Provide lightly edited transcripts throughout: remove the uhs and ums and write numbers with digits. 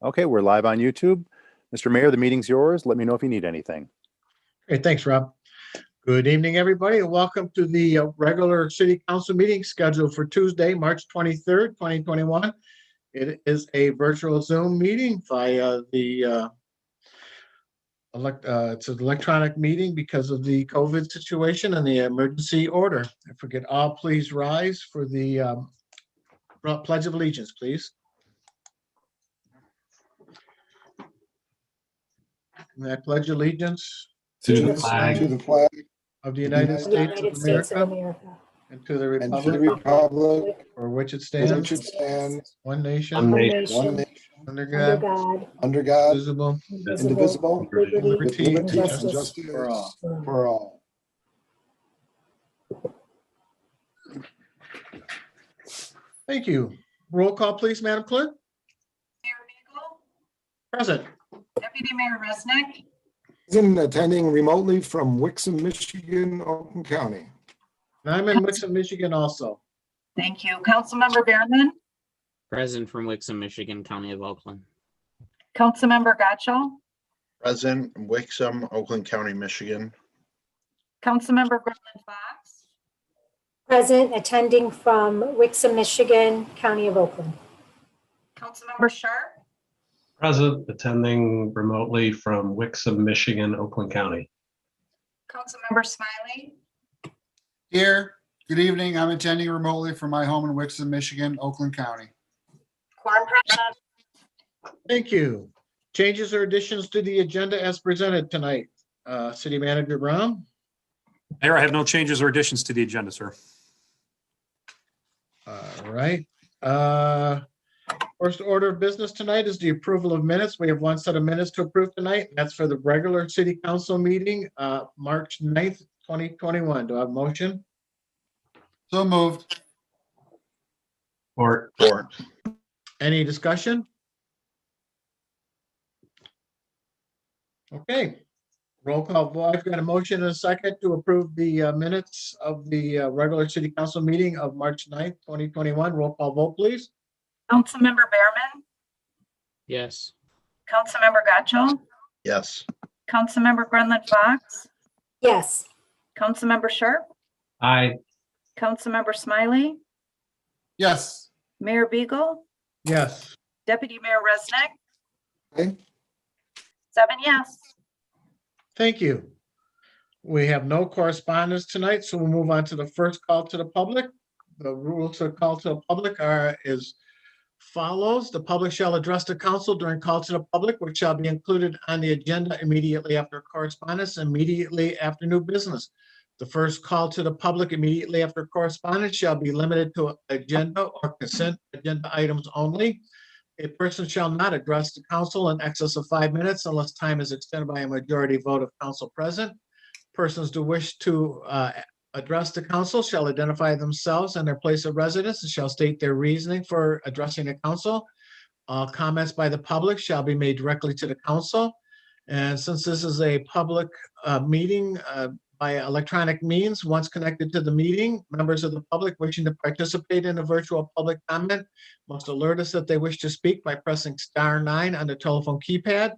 Okay, we're live on YouTube. Mr. Mayor, the meeting's yours. Let me know if you need anything. Great, thanks, Rob. Good evening, everybody, and welcome to the regular city council meeting scheduled for Tuesday, March 23rd, 2021. It is a virtual Zoom meeting via the it's an electronic meeting because of the COVID situation and the emergency order. I forget all, please rise for the Pledge of Allegiance, please. And I pledge allegiance to the flag of the United States of America and to the republic for which it stands, one nation, under God, indivisible, with liberty and justice for all. Thank you. Roll call, please, Madam Clerk. Mayor Beagle? Present. Deputy Mayor Resnick? Present, attending remotely from Wixom, Michigan, Oakland County. And I'm in Wixom, Michigan also. Thank you. Councilmember Behrman? Present from Wixom, Michigan, County of Oakland. Councilmember Gotchall? Present, Wixom, Oakland County, Michigan. Councilmember Gremlin Fox? Present, attending from Wixom, Michigan, County of Oakland. Councilmember Sharp? Present, attending remotely from Wixom, Michigan, Oakland County. Councilmember Smiley? Here, good evening. I'm attending remotely from my home in Wixom, Michigan, Oakland County. Quorum present. Thank you. Changes or additions to the agenda as presented tonight. City Manager Brown? Mayor, I have no changes or additions to the agenda, sir. All right. First order of business tonight is the approval of minutes. We have one set of minutes to approve tonight. That's for the regular city council meeting, March 9th, 2021. Do I have a motion? So moved. Or Any discussion? Okay. Roll call. Well, I've got a motion and a second to approve the minutes of the regular city council meeting of March 9th, 2021. Roll call vote, please. Councilmember Behrman? Yes. Councilmember Gotchall? Yes. Councilmember Gremlin Fox? Yes. Councilmember Sharp? aye. Councilmember Smiley? Yes. Mayor Beagle? Yes. Deputy Mayor Resnick? Aye. 7 yes. Thank you. We have no correspondence tonight, so we'll move on to the first call to the public. The rules of call to the public are as follows. The public shall address the council during call to the public, which shall be included on the agenda immediately after correspondence, immediately after new business. The first call to the public immediately after correspondence shall be limited to agenda or consent agenda items only. A person shall not address the council in excess of 5 minutes unless time is extended by a majority vote of council present. Persons who wish to address the council shall identify themselves and their place of residence and shall state their reasoning for addressing the council. All comments by the public shall be made directly to the council. And since this is a public meeting by electronic means, once connected to the meeting, members of the public wishing to participate in a virtual public comment must alert us that they wish to speak by pressing *9 on the telephone keypad.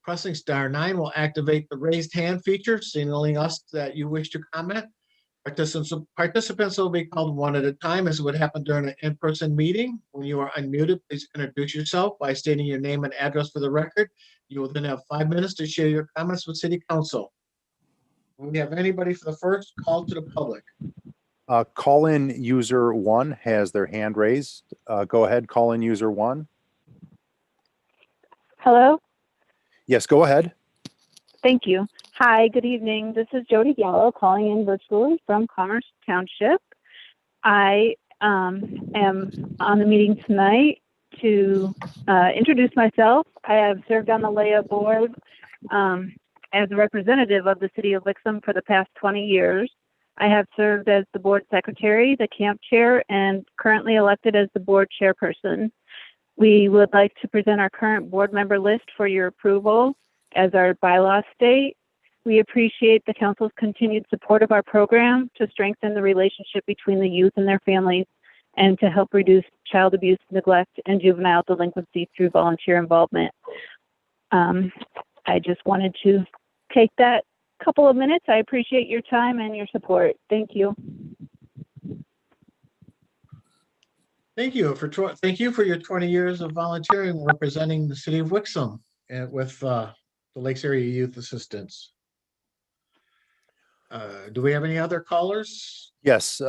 Pressing *9 will activate the raised hand feature, signaling us that you wish to comment. Participants will be called one at a time, as would happen during an in-person meeting. When you are unmuted, please introduce yourself by stating your name and address for the record. You will then have 5 minutes to share your comments with City Council. Do we have anybody for the first call to the public? Call-in user 1 has their hand raised. Go ahead, call-in user 1. Hello? Yes, go ahead. Thank you. Hi, good evening. This is Jody Gallo calling in virtually from Commerce Township. I am on the meeting tonight to introduce myself. I have served on the LEA board as a representative of the city of Wixom for the past 20 years. I have served as the board secretary, the camp chair, and currently elected as the board chairperson. We would like to present our current board member list for your approval as our bylaws state. We appreciate the council's continued support of our program to strengthen the relationship between the youth and their families. and to help reduce child abuse, neglect, and juvenile delinquency through volunteer involvement. I just wanted to take that couple of minutes. I appreciate your time and your support. Thank you. Thank you for your 20 years of volunteering representing the city of Wixom and with the Lakes Area Youth Assistance. Do we have any other callers? Yes,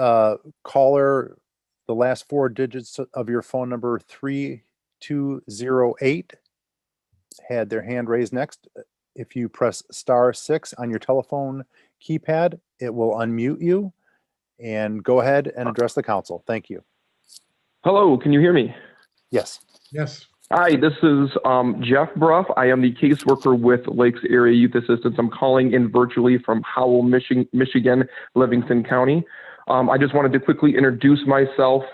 caller, the last 4 digits of your phone number 3208 had their hand raised next. If you press *6 on your telephone keypad, it will unmute you and go ahead and address the council. Thank you. Hello, can you hear me? Yes. Yes. Hi, this is Jeff Bruff. I am the caseworker with Lakes Area Youth Assistance. I'm calling in virtually from Howell, Michigan, Livingston County. I just wanted to quickly introduce myself,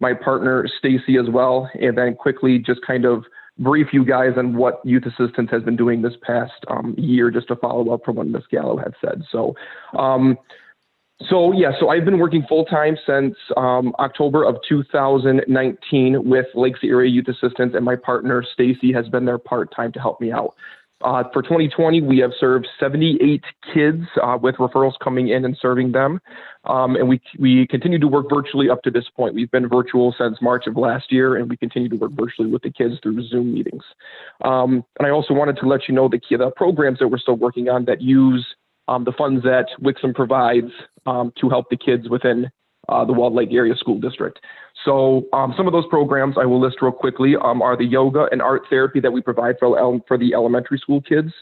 my partner Stacy as well, and then quickly just kind of brief you guys on what youth assistance has been doing this past year, just to follow up from what Ms. Gallo had said. So I've been working full-time since October of 2019 with Lakes Area Youth Assistance, and my partner Stacy has been there part-time to help me out. For 2020, we have served 78 kids with referrals coming in and serving them. And we continue to work virtually up to this point. We've been virtual since March of last year, and we continue to work virtually with the kids through Zoom meetings. And I also wanted to let you know the programs that we're still working on that use the funds that Wixom provides to help the kids within the Walled Lake Area School District. So some of those programs I will list real quickly are the yoga and art therapy that we provide for the elementary school kids.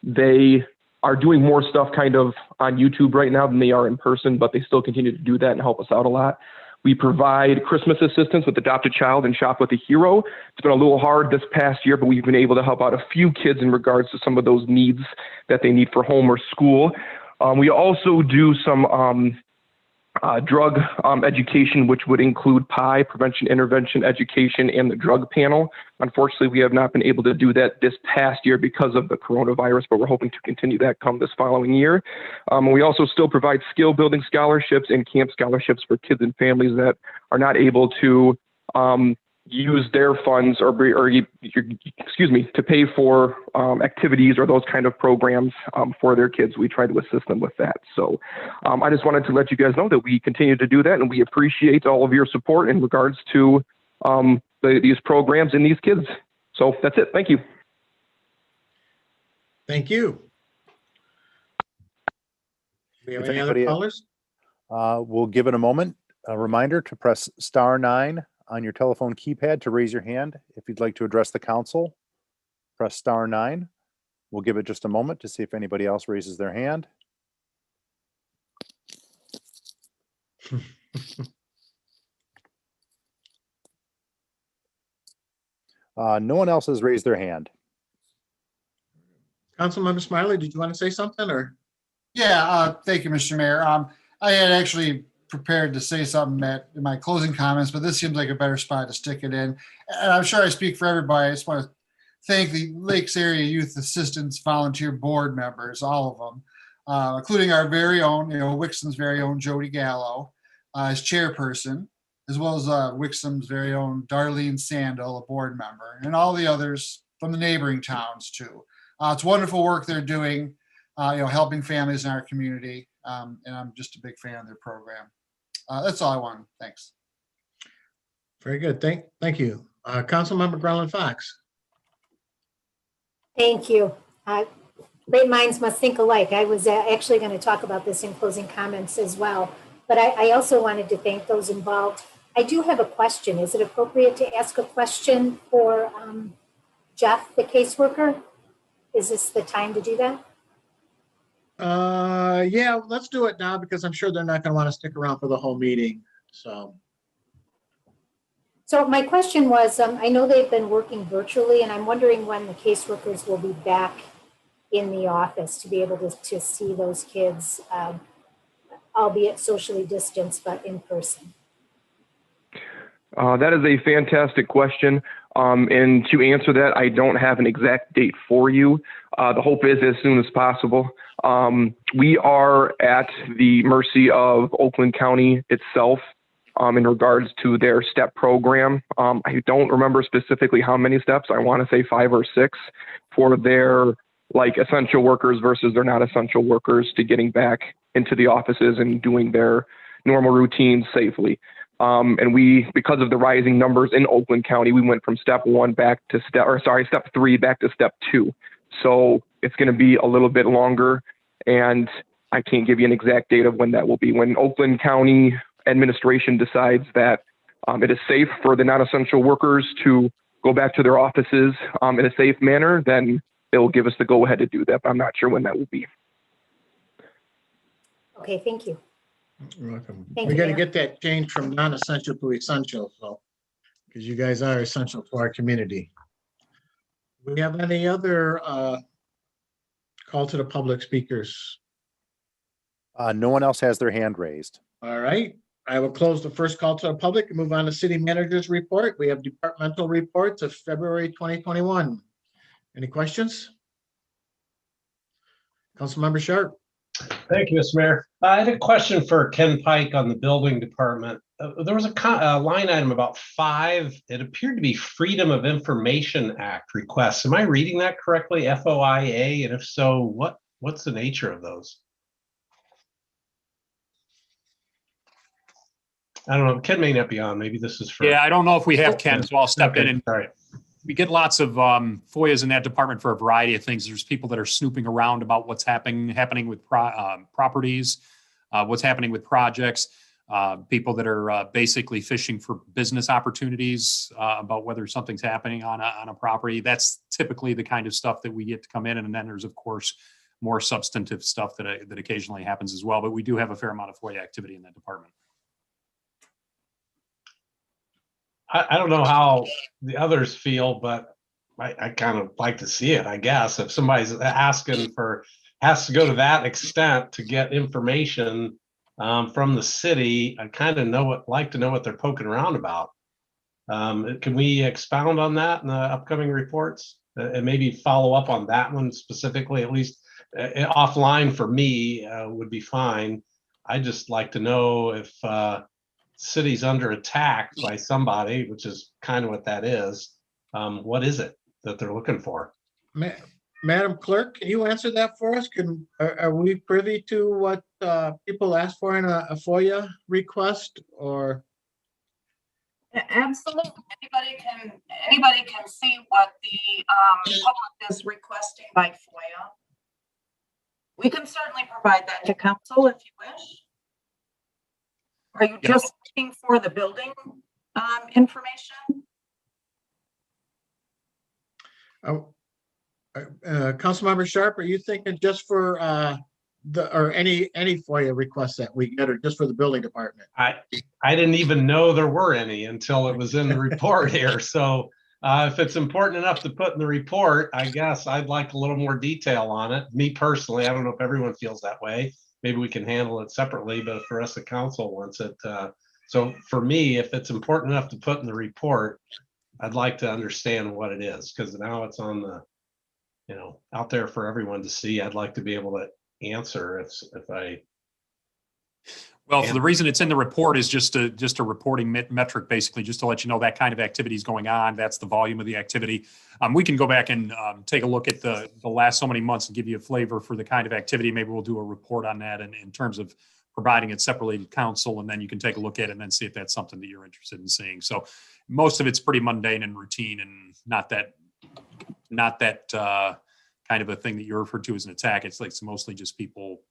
They are doing more stuff kind of on YouTube right now than they are in person, but they still continue to do that and help us out a lot. We provide Christmas assistance with Adopt a Child and Shop with a Hero. It's been a little hard this past year, but we've been able to help out a few kids in regards to some of those needs that they need for home or school. We also do some drug education, which would include PI, prevention, intervention, education, and the drug panel. Unfortunately, we have not been able to do that this past year because of the coronavirus, but we're hoping to continue that come this following year. We also still provide skill building scholarships and camp scholarships for kids and families that are not able to use their funds to pay for activities or those kind of programs for their kids. We try to assist them with that. So I just wanted to let you guys know that we continue to do that, and we appreciate all of your support in regards to these programs and these kids. So that's it. Thank you. Thank you. Do we have any other callers? We'll give it a moment. A reminder to press *9 on your telephone keypad to raise your hand. If you'd like to address the council, press *9. We'll give it just a moment to see if anybody else raises their hand. No one else has raised their hand. Councilmember Smiley, did you want to say something or? Yeah, thank you, Mr. Mayor. I had actually prepared to say something in my closing comments, but this seems like a better spot to stick it in. And I'm sure I speak for everybody. I just want to thank the Lakes Area Youth Assistance Volunteer Board members, all of them, including our very own, Wixom's very own Jody Gallo as chairperson, as well as Wixom's very own Darlene Sandel, a board member, and all the others from the neighboring towns too. It's wonderful work they're doing, helping families in our community, and I'm just a big fan of their program. That's all I want. Thanks. Very good. Thank you. Councilmember Garland Fox. Thank you. Great minds must think alike. I was actually going to talk about this in closing comments as well, but I also wanted to thank those involved. I do have a question. Is it appropriate to ask a question for Jeff, the caseworker? Is this the time to do that? Yeah, let's do it now because I'm sure they're not going to want to stick around for the whole meeting. So my question was, I know they've been working virtually, and I'm wondering when the caseworkers will be back in the office to be able to see those kids, albeit socially distanced, but in person. That is a fantastic question. And to answer that, I don't have an exact date for you. The hope is as soon as possible. We are at the mercy of Oakland County itself in regards to their STEP program. I don't remember specifically how many steps. I want to say 5 or 6 for their like essential workers versus their not essential workers to getting back into the offices and doing their normal routines safely. And we, because of the rising numbers in Oakland County, we went from step 3 back to step 2. So it's going to be a little bit longer, and I can't give you an exact date of when that will be. When Oakland County administration decides that it is safe for the non-essential workers to go back to their offices in a safe manner, then they'll give us the go-ahead to do that. But I'm not sure when that will be. Okay, thank you. You're welcome. Thank We you, got to Mayor. get that change from non-essential to essential, so, because you guys are essential to our community. We have any other call to the public speakers? No one else has their hand raised. All right, I will close the first call to the public and move on to city manager's report. We have departmental reports of February 2021. Any questions? Councilmember Sharp. Thank you, Mr. Mayor. I had a question for Ken Pike on the building department. There was a line item about 5. It appeared to be Freedom of Information Act requests. Am I reading that correctly? FOIA, and if so, what's the nature of those? I don't know. Ken may not be on. Maybe this is for. Yeah, I don't know if we have Ken, so I'll step in. And Sorry. we get lots of FOIAs in that department for a variety of things. There's people that are snooping around about what's happening with properties, what's happening with projects, people that are basically fishing for business opportunities about whether something's happening on a property. That's typically the kind of stuff that we get to come in. And then there's, of course, more substantive stuff that occasionally happens as well. But we do have a fair amount of FOIA activity in that department. I don't know how the others feel, but I kind of like to see it, I guess. If somebody's asking has to go to that extent to get information from the city, I kind of like to know what they're poking around about. Can we expound on that in the upcoming reports and maybe follow up on that one specifically, at least offline for me would be fine. I'd just like to know if city's under attack by somebody, which is kind of what that is. What is it that they're looking for? Madam Clerk, can you answer that for us? Are we privy to what people ask for in a FOIA request, or? Absolutely. Anybody can see what the public is requesting by FOIA. We can certainly provide that to council if you wish. Are you just looking for the building information? Councilmember Sharp, are you thinking just for any FOIA requests that we get, or just for the building department? I didn't even know there were any until it was in the report here. So if it's important enough to put in the report, I guess I'd like a little more detail on it. Me personally, I don't know if everyone feels that way. Maybe we can handle it separately, but for us, the council wants it. So for me, if it's important enough to put in the report, I'd like to understand what it is, because now it's on the, out there for everyone to see. I'd like to be able to answer if I. Well, for the reason it's in the report is just a reporting metric, basically, just to let you know that kind of activity is going on. That's the volume of the activity. We can go back and take a look at the last so many months and give you a flavor for the kind of activity. Maybe we'll do a report on that in terms of providing it separately to council, and then you can take a look at it and then see if that's something that you're interested in seeing. So most of it's pretty mundane and routine, and not that kind of a thing that you referred to as an attack. It's mostly just people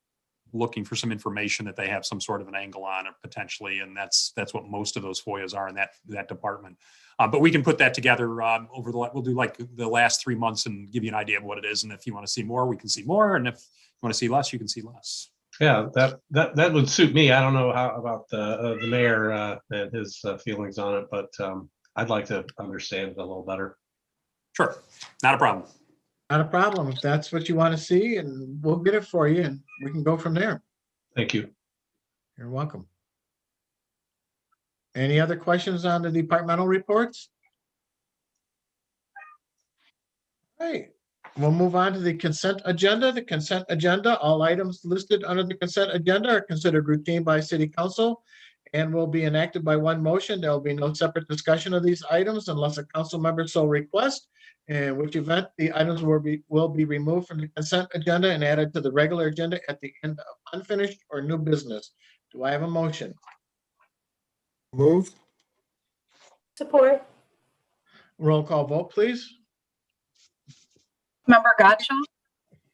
looking for some information that they have some sort of an angle on, or potentially, and that's what most of those FOIAs are in that department. But we can put that together we'll do like the last 3 months and give you an idea of what it is. And if you want to see more, we can see more. And if you want to see less, you can see less. Yeah, that would suit me. I don't know how about the mayor and his feelings on it, but I'd like to understand it a little better. Sure, not a problem. Not a problem. If that's what you want to see, and we'll get it for you, and we can go from there. Thank you. You're welcome. Any other questions on the departmental reports? All right, we'll move on to the consent agenda. The consent agenda, all items listed under the consent agenda are considered routine by city council and will be enacted by one motion. There will be no separate discussion of these items unless a council member so requests, in which event the items will be removed from the consent agenda and added to the regular agenda at the end of unfinished or new business. Do I have a motion? Move. Support. Roll call vote, please. Member Gotcha,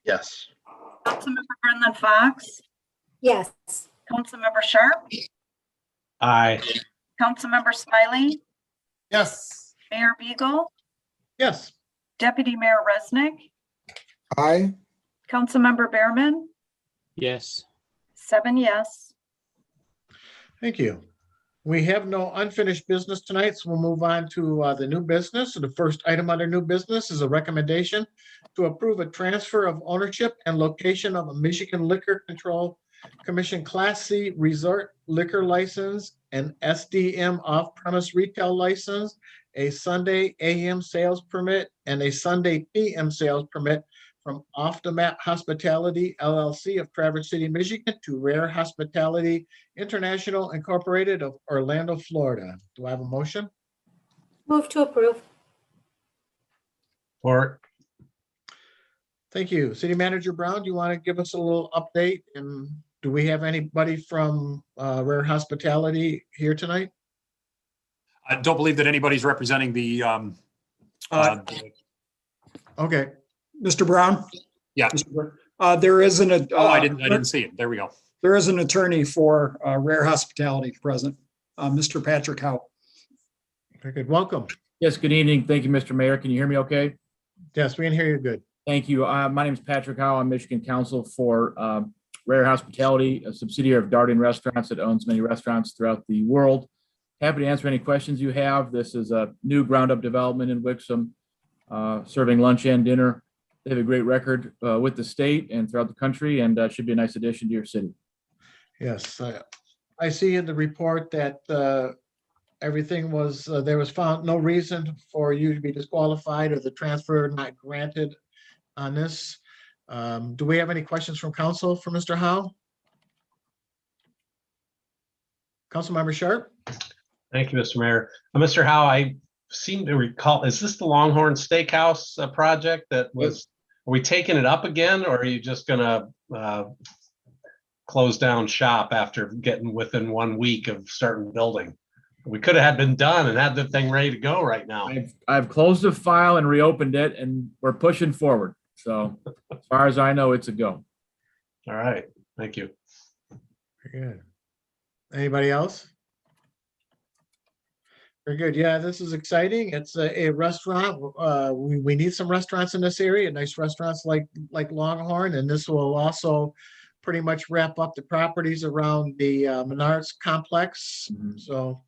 Yes. Councilmember Brendan Fox, Yes. Councilmember Sharp, Aye. Councilmember Smiley, Yes. Mayor Beagle, Yes. Deputy Mayor Resnick, Aye. Councilmember Behrman, Yes. 7 yes. Thank you. We have no unfinished business tonight, so we'll move on to the new business. So the first item under new business is a recommendation to approve a transfer of ownership and location of a Michigan Liquor Control Commission Class C Resort Liquor License, an SDM off-premise retail license, a Sunday AM sales permit, and a Sunday PM sales permit from Off the Map Hospitality LLC of Traverse City, Michigan to Rare Hospitality International Incorporated of Orlando, Florida. Do I have a motion? Move to approve. Or Thank you. City Manager Brown, do you want to give us a little update? And do we have anybody from Rare Hospitality here tonight? I don't believe that anybody's representing the, Okay, Mr. Brown? Yeah. There is an, I didn't see it. There we go. there is an attorney for Rare Hospitality present, Mr. Patrick Howe. very good. Welcome. Yes, good evening. Thank you, Mr. Mayor. Can you hear me okay? Yes, we can hear you good. Thank you. My name is Patrick Howe. I'm Michigan Counsel for Rare Hospitality, a subsidiary of Darden Restaurants that owns many restaurants throughout the world. Happy to answer any questions you have. This is a new ground-up development in Wixom, serving lunch and dinner. They have a great record with the state and throughout the country, and should be a nice addition to your city. Yes, I see in the report that everything was, there was found no reason for you to be disqualified or the transfer not granted on this. Do we have any questions from council for Mr. Howe? Councilmember Sharp? thank you, Mr. Mayor. Mr. Howe, I seem to recall, is this the Longhorn Steakhouse project that was, are we taking it up again, or are you just gonna close down shop after getting within 1 week of starting building? We could have been done and had the thing ready to go right now. I've closed the file and reopened it, and we're pushing forward. So as far as I know, it's a go. All right, thank you. Very good. Anybody else? Very good. Yeah, this is exciting. It's a restaurant. We need some restaurants in this area, nice restaurants like Longhorn, and this will also pretty much wrap up the properties around the Menards complex. Mhm. So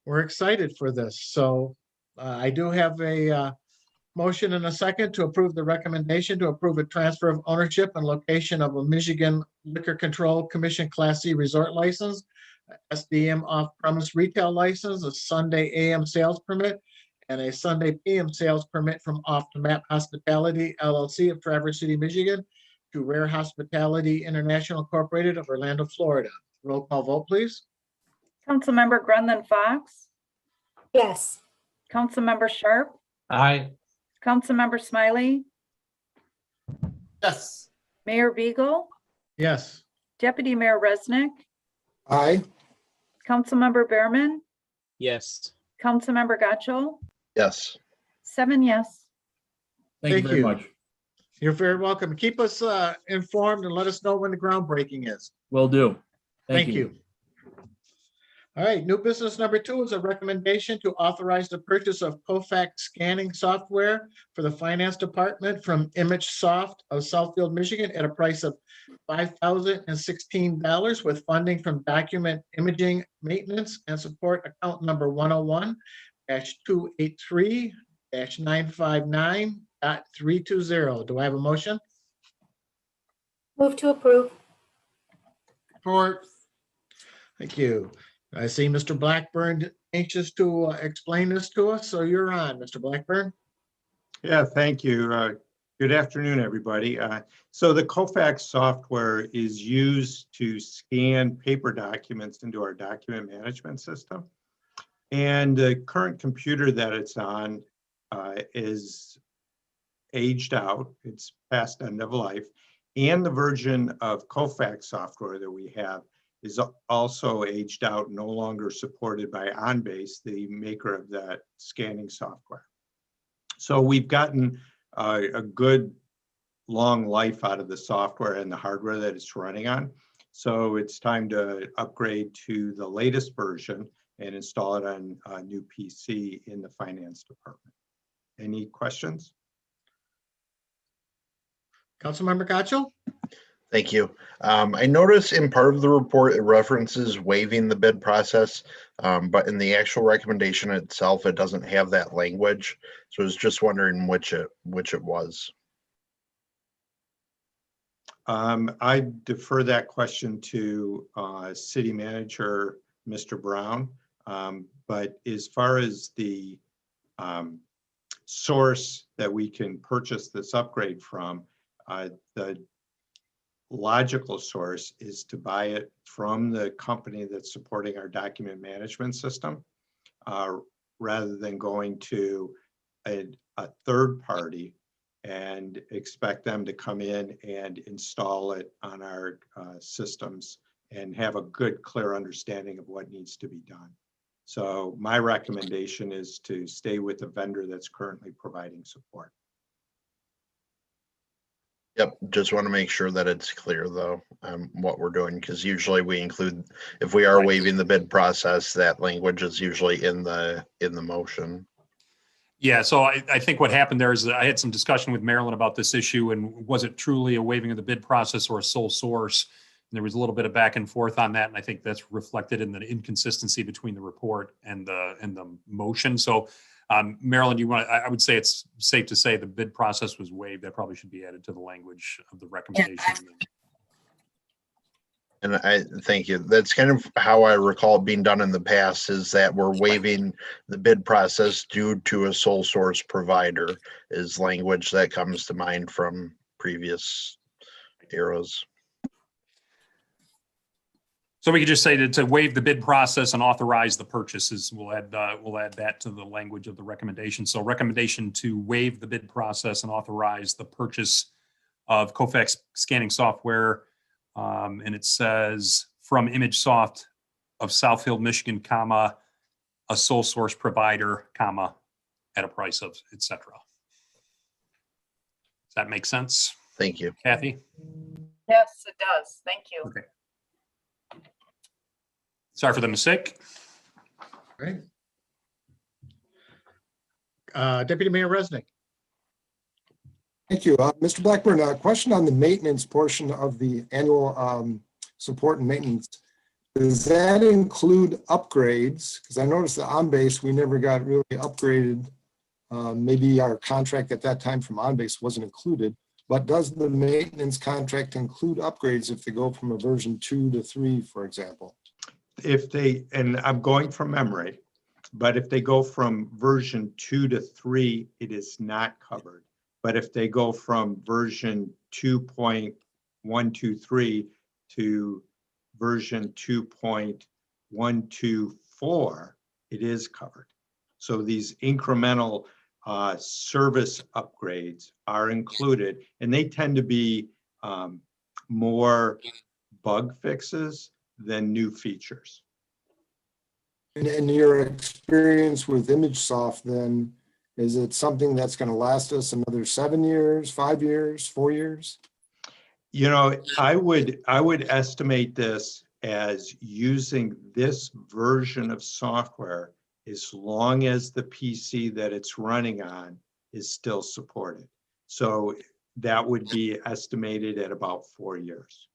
we're excited for this. So I do have a motion and a second to approve the recommendation to approve a transfer of ownership and location of a Michigan Liquor Control Commission Class C resort license, SDM off-premise retail license, a Sunday AM sales permit, and a Sunday PM sales permit from Off the Map Hospitality LLC of Traverse City, Michigan to Rare Hospitality International Incorporated of Orlando, Florida. Roll call vote, please. Councilmember Brendan Fox, Yes. Councilmember Sharp, Aye. Councilmember Smiley, Yes. Mayor Beagle, Yes. Deputy Mayor Resnick, Aye. Councilmember Behrman, Yes. Councilmember Gotcho, Yes. 7 yes. Thank you Thank very you. much. You're very welcome. Keep us informed and let us know when the groundbreaking is. Will do. Thank you. All right, new business number 2 is a recommendation to authorize the purchase of cofax scanning software for the finance department from ImageSoft of Southfield, Michigan at a price of $5,016 with funding from Document Imaging Maintenance and Support account number 101-283-959.320. Do I have a motion? Move to approve. Support. Thank you. I see Mr. Blackburn anxious to explain this to us, so you're on, Mr. Blackburn. Yeah, thank you. Good afternoon, everybody. So the cofax software is used to scan paper documents into our document management system. And the current computer that it's on is aged out. It's past end of life. And the version of cofax software that we have is also aged out, no longer supported by OnBase, the maker of that scanning software. So we've gotten a good long life out of the software and the hardware that it's running on. So it's time to upgrade to the latest version and install it on a new PC in the finance department. Any questions? Councilmember Gotcho? Thank you. I noticed in part of the report, it references waiving the bid process, but in the actual recommendation itself, it doesn't have that language. So I was just wondering which it was. I defer that question to City Manager, Mr. Brown. But as far as the source that we can purchase this upgrade from, the logical source is to buy it from the company that's supporting our document management system, rather than going to a third party and expect them to come in and install it on our systems and have a good, clear understanding of what needs to be done. So my recommendation is to stay with the vendor that's currently providing support. Yep, just want to make sure that it's clear though, what we're doing, because usually we include, if we are waiving the bid process, that language is usually in the motion. Yeah, so I think what happened there is I had some discussion with Marilyn about this issue, and was it truly a waiving of the bid process or a sole source? And there was a little bit of back and forth on that, and I think that's reflected in the inconsistency between the report and the motion. So, Marilyn, I would say it's safe to say the bid process was waived. That probably should be added to the language of the recommendation. And I thank you. That's kind of how I recall it being done in the past, is that we're waiving the bid process due to a sole source provider is language that comes to mind from previous eras. So we could just say to waive the bid process and authorize the purchases. We'll add that to the language of the recommendation. So recommendation to waive the bid process and authorize the purchase of cofax scanning software. And it says from ImageSoft of Southfield, Michigan, comma, a sole source provider, comma, at a price of, et cetera. Does that make sense? Thank you. Kathy? Yes, it does. Thank you. Okay. Sorry for the mistake. Great. Deputy Mayor Resnick. Thank you. Mr. Blackburn, a question on the maintenance portion of the annual support and maintenance. Does that include upgrades? Because I noticed that OnBase, we never got really upgraded. Maybe our contract at that time from OnBase wasn't included, but does the maintenance contract include upgrades if they go from a version 2 to 3, for example? If they, and I'm going from memory, but if they go from version 2 to 3, it is not covered. But if they go from version 2.123 to version 2.124, it is covered. So these incremental service upgrades are included, and they tend to be more bug fixes than new features. And in your experience with ImageSoft, then, is it something that's going to last us another 7 years, 5 years, 4 years? You know, I would estimate this as using this version of software as long as the PC that it's running on is still supported. So that would be estimated at about 4 years.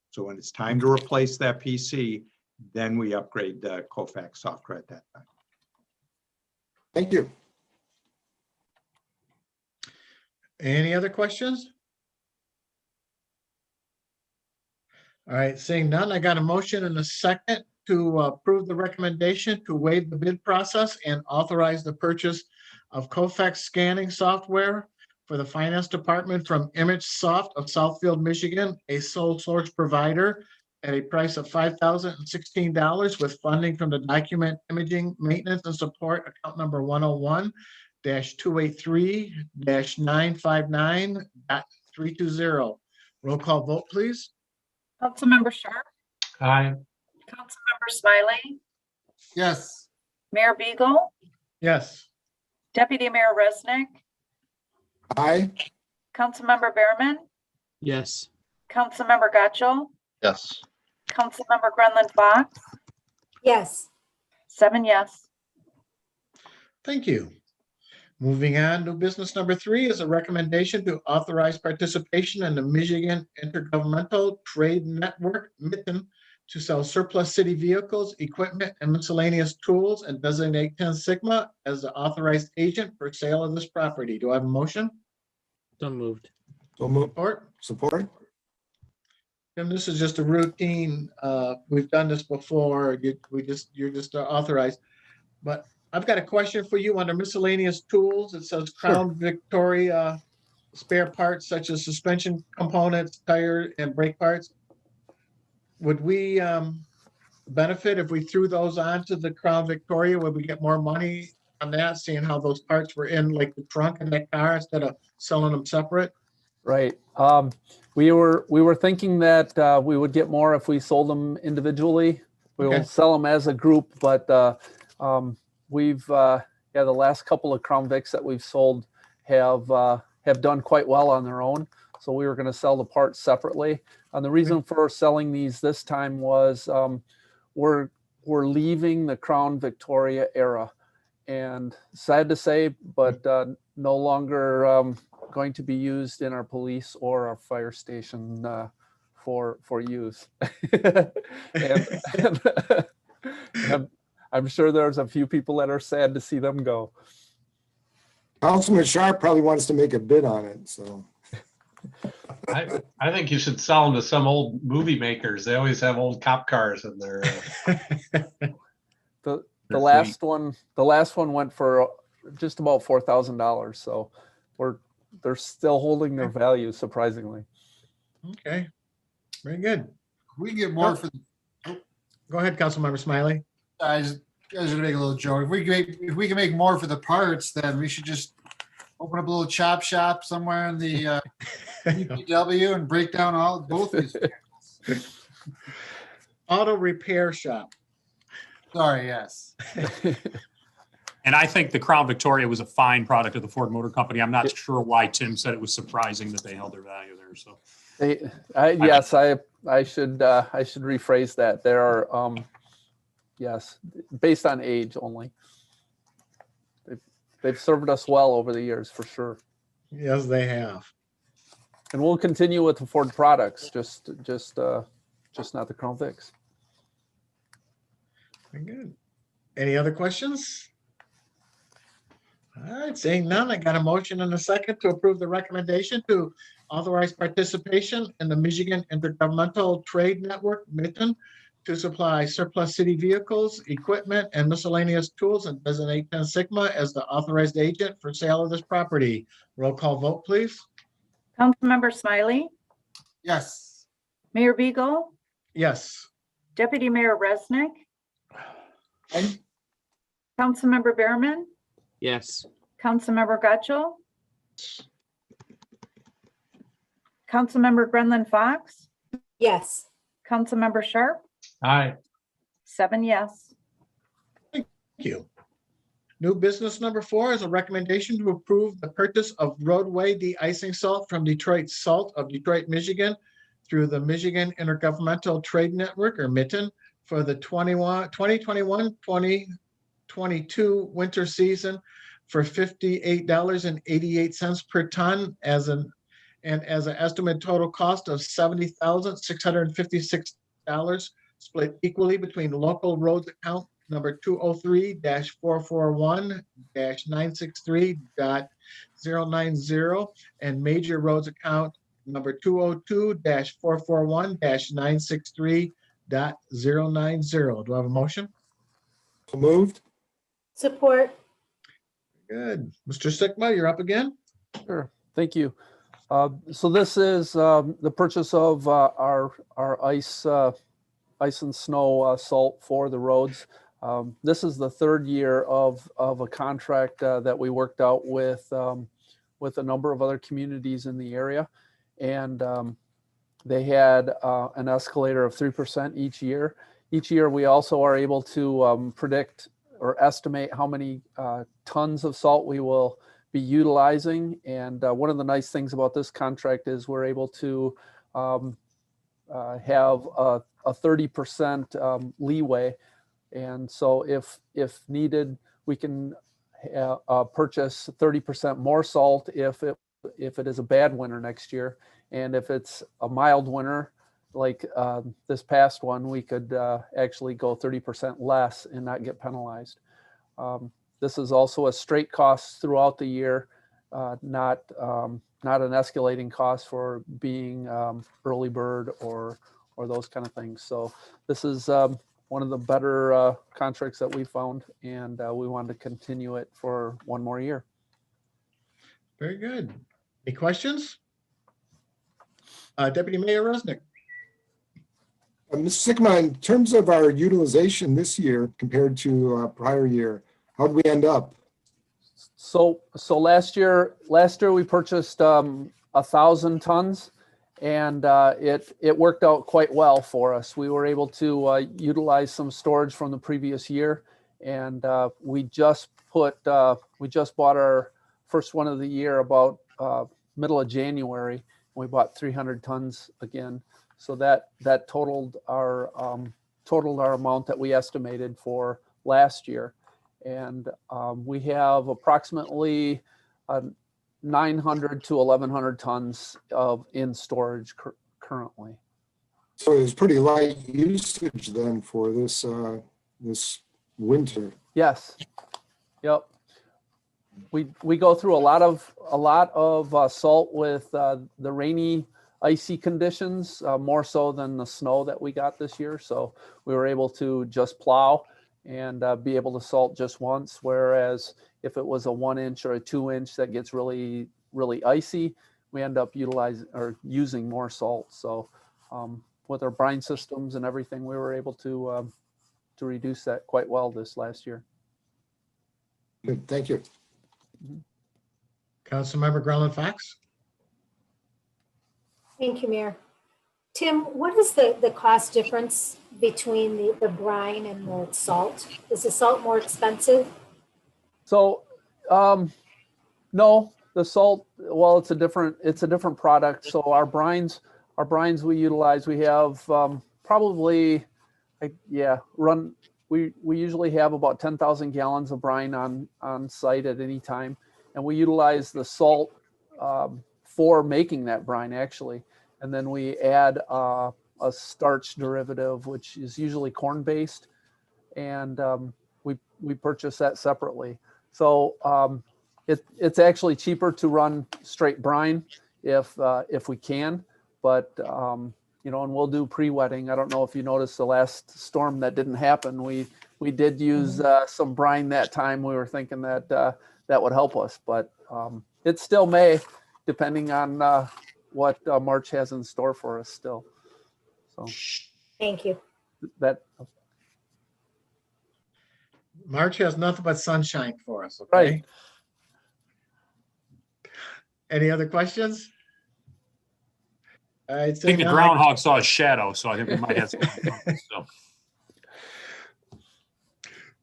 So when it's time to replace that PC, then we upgrade the cofax software at that time. Thank you. Any other questions? All right, seeing none, I got a motion and a second to approve the recommendation to waive the bid process and authorize the purchase of cofax scanning software for the finance department from ImageSoft of Southfield, Michigan, a sole source provider at a price of $5,016 with funding from the document imaging maintenance and support account number 101-283-959.320. Roll call vote, please. Councilmember Sharp, Aye. Councilmember Smiley, Yes. Mayor Beagle, Yes. Deputy Mayor Resnick, Aye. Councilmember Behrman, Yes. Councilmember Gotchall, Yes. Councilmember Grenlund Fox, Yes. 7 yes. Thank you. Moving on, new business number 3 is a recommendation to authorize participation in the Michigan Intergovernmental Trade Network, mitten, to sell surplus city vehicles, equipment, and miscellaneous tools and designate 10 Sigma as the authorized agent for sale of this property. Do I have a motion? So moved. So move. Or, Support. and this is just a routine, we've done this before, you're just authorized. But I've got a question for you under miscellaneous tools. It says Crown Victoria spare parts such as suspension components, tire and brake parts. Would we benefit if we threw those onto the Crown Victoria? Would we get more money on that, seeing how those parts were in like the trunk in that car instead of selling them separate? Right. We were thinking that we would get more if we sold them individually. We Okay. will sell them as a group, but we've the last couple of Crown Vics that we've sold have done quite well on their own. So we were going to sell the parts separately. And the reason for selling these this time was we're leaving the Crown Victoria era, and sad to say, but no longer going to be used in our police or our fire station for use. and I'm sure there's a few people that are sad to see them go. Councilman Sharp probably wants to make a bid on it, so. I think you should sell them to some old movie makers. They always have old cop cars in their. The last one went for just about $4,000. So they're still holding their value, surprisingly. Okay, very good. We can get more for, Go ahead, Councilmember Smiley. I was gonna make a little joke. If we can make more for the parts, then we should just open up a little chop shop somewhere in the DPW and break down both these vehicles. Auto repair shop. Sorry, yes. And I think the Crown Victoria was a fine product of the Ford Motor Company. I'm not sure why Tim said it was surprising that they held their value there. So Yes, I should rephrase that. There are yes, based on age only. They've served us well over the years for sure. Yes, they have. And we'll continue with the Ford products, just not the Crown Vics. Very good. Any other questions? All right, seeing none, I got a motion and a second to approve the recommendation to authorize participation in the Michigan Intergovernmental Trade Network, mitten, to supply surplus city vehicles, equipment, and miscellaneous tools and designate 10 Sigma as the authorized agent for sale of this property. Roll call vote, please. Councilmember Smiley, Yes. Mayor Beagle, Yes. Deputy Mayor Resnick, Aye. Councilmember Behrman, Yes. Councilmember Gotchall, Councilmember Grenlund Fox, Yes. Councilmember Sharp, Aye. 7 yes. Thank you. New business number 4 is a recommendation to approve the purchase of roadway de-icing salt from Detroit Salt of Detroit, Michigan through the Michigan Intergovernmental Trade Network, or mitten, for the 2021-2022 winter season for $58.88 per ton as an estimated total cost of $70,656 split equally between local roads account number 203-441-963.090 and major roads account number 202-441-963.090. Do I have a motion? So moved. Support. Good. Mr. Sigma, you're up again. Sure. Thank you. So this is the purchase of our ice and snow salt for the roads. This is the third year of a contract that we worked out with a number of other communities in the area, and they had an escalator of 3% each year. Each year, we also are able to predict or estimate how many tons of salt we will be utilizing. And one of the nice things about this contract is we're able to have a 30% leeway. And so if needed, we can purchase 30% more salt if it is a bad winter next year. And if it's a mild winter, like this past one, we could actually go 30% less and not get penalized. This is also a straight cost throughout the year, not an escalating cost for being early bird or those kind of things. So this is one of the better contracts that we found, and we wanted to continue it for one more year. Very good. Any questions? Deputy Mayor Resnick. Mr. Sickman, in terms of our utilization this year compared to prior year, how did we end up? So last year we purchased 1,000 tons, and it worked out quite well for us. We were able to utilize some storage from the previous year, and we just bought our first one of the year about middle of January. We bought 300 tons again, so that totaled our amount that we estimated for last year, and we have approximately 900 to 1,100 tons in storage currently. So it was pretty light usage then for this winter. Yes. Yep. We go through a lot of salt with the rainy, icy conditions, more so than the snow that we got this year. So we were able to just plow and be able to salt just once. Whereas if it was a 1 inch or a 2 inch that gets really, really icy, we end up using more salt. So with our brine systems and everything, we were able to reduce that quite well this last year. Good, thank you. Councilmember Garland Fox. Thank you, Mayor. Tim, what is the cost difference between the brine and the salt? Is the salt more expensive? So, no, the salt, well, it's a different product. So our brines we utilize, we have probably, we usually have about 10,000 gallons of brine on site at any time. And we utilize the salt for making that brine actually. And then we add a starch derivative, which is usually corn-based. And we purchase that separately. So it's actually cheaper to run straight brine if we can, but and we'll do pre-wetting. I don't know if you noticed the last storm that didn't happen. We did use some brine that time. We were thinking that that would help us, but it still may, depending on what March has in store for us still. So thank you. March has nothing but sunshine for us. Okay. Right. Any other questions? All right. I think the groundhog saw a shadow, so I think we might have some. So.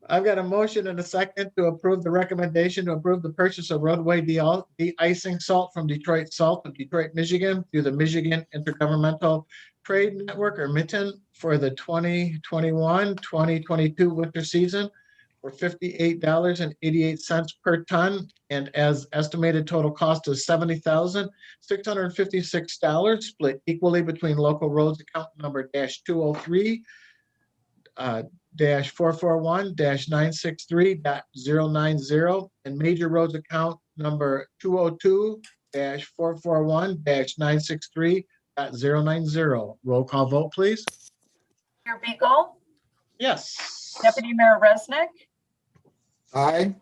I've got a motion and a second to approve the recommendation to approve the purchase of roadway de-icing salt from Detroit Salt of Detroit, Michigan through the Michigan Intergovernmental Trade Network, or mitten, for the 2021-2022 winter season for $58.88 per ton, and as estimated total cost is $70,656, split equally between local roads account number -203 -441-963.090 and major roads account number 202-441-963.090. Roll call vote, please. Mayor Beagle, Yes. Deputy Mayor Resnick, Aye.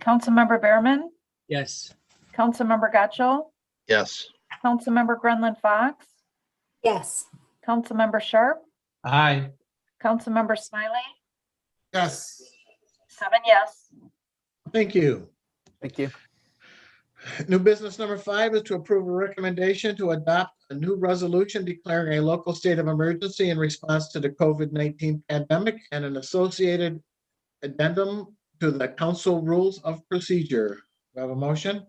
Councilmember Behrman, Yes. Councilmember Gaccio, Yes. Councilmember Grunland Fox, Yes. Councilmember Sharp, Aye. Councilmember Smiley, Yes. 7 yes. Thank you. Thank you. New business number 5 is to approve a recommendation to adopt a new resolution declaring a local state of emergency in response to the COVID-19 pandemic and an associated addendum to the council rules of procedure. Do I have a motion?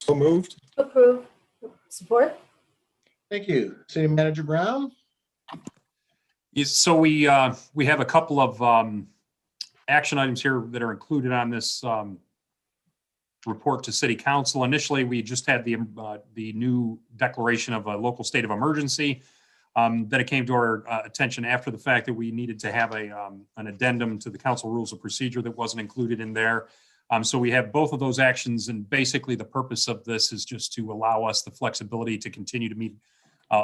So moved. Approve. Support? Thank you. City Manager Brown? So we have a couple of action items here that are included on this report to City Council. Initially, we just had the new declaration of a local state of emergency. Then it came to our attention after the fact that we needed to have an addendum to the council rules of procedure that wasn't included in there. So we have both of those actions, and basically the purpose of this is just to allow us the flexibility to continue to meet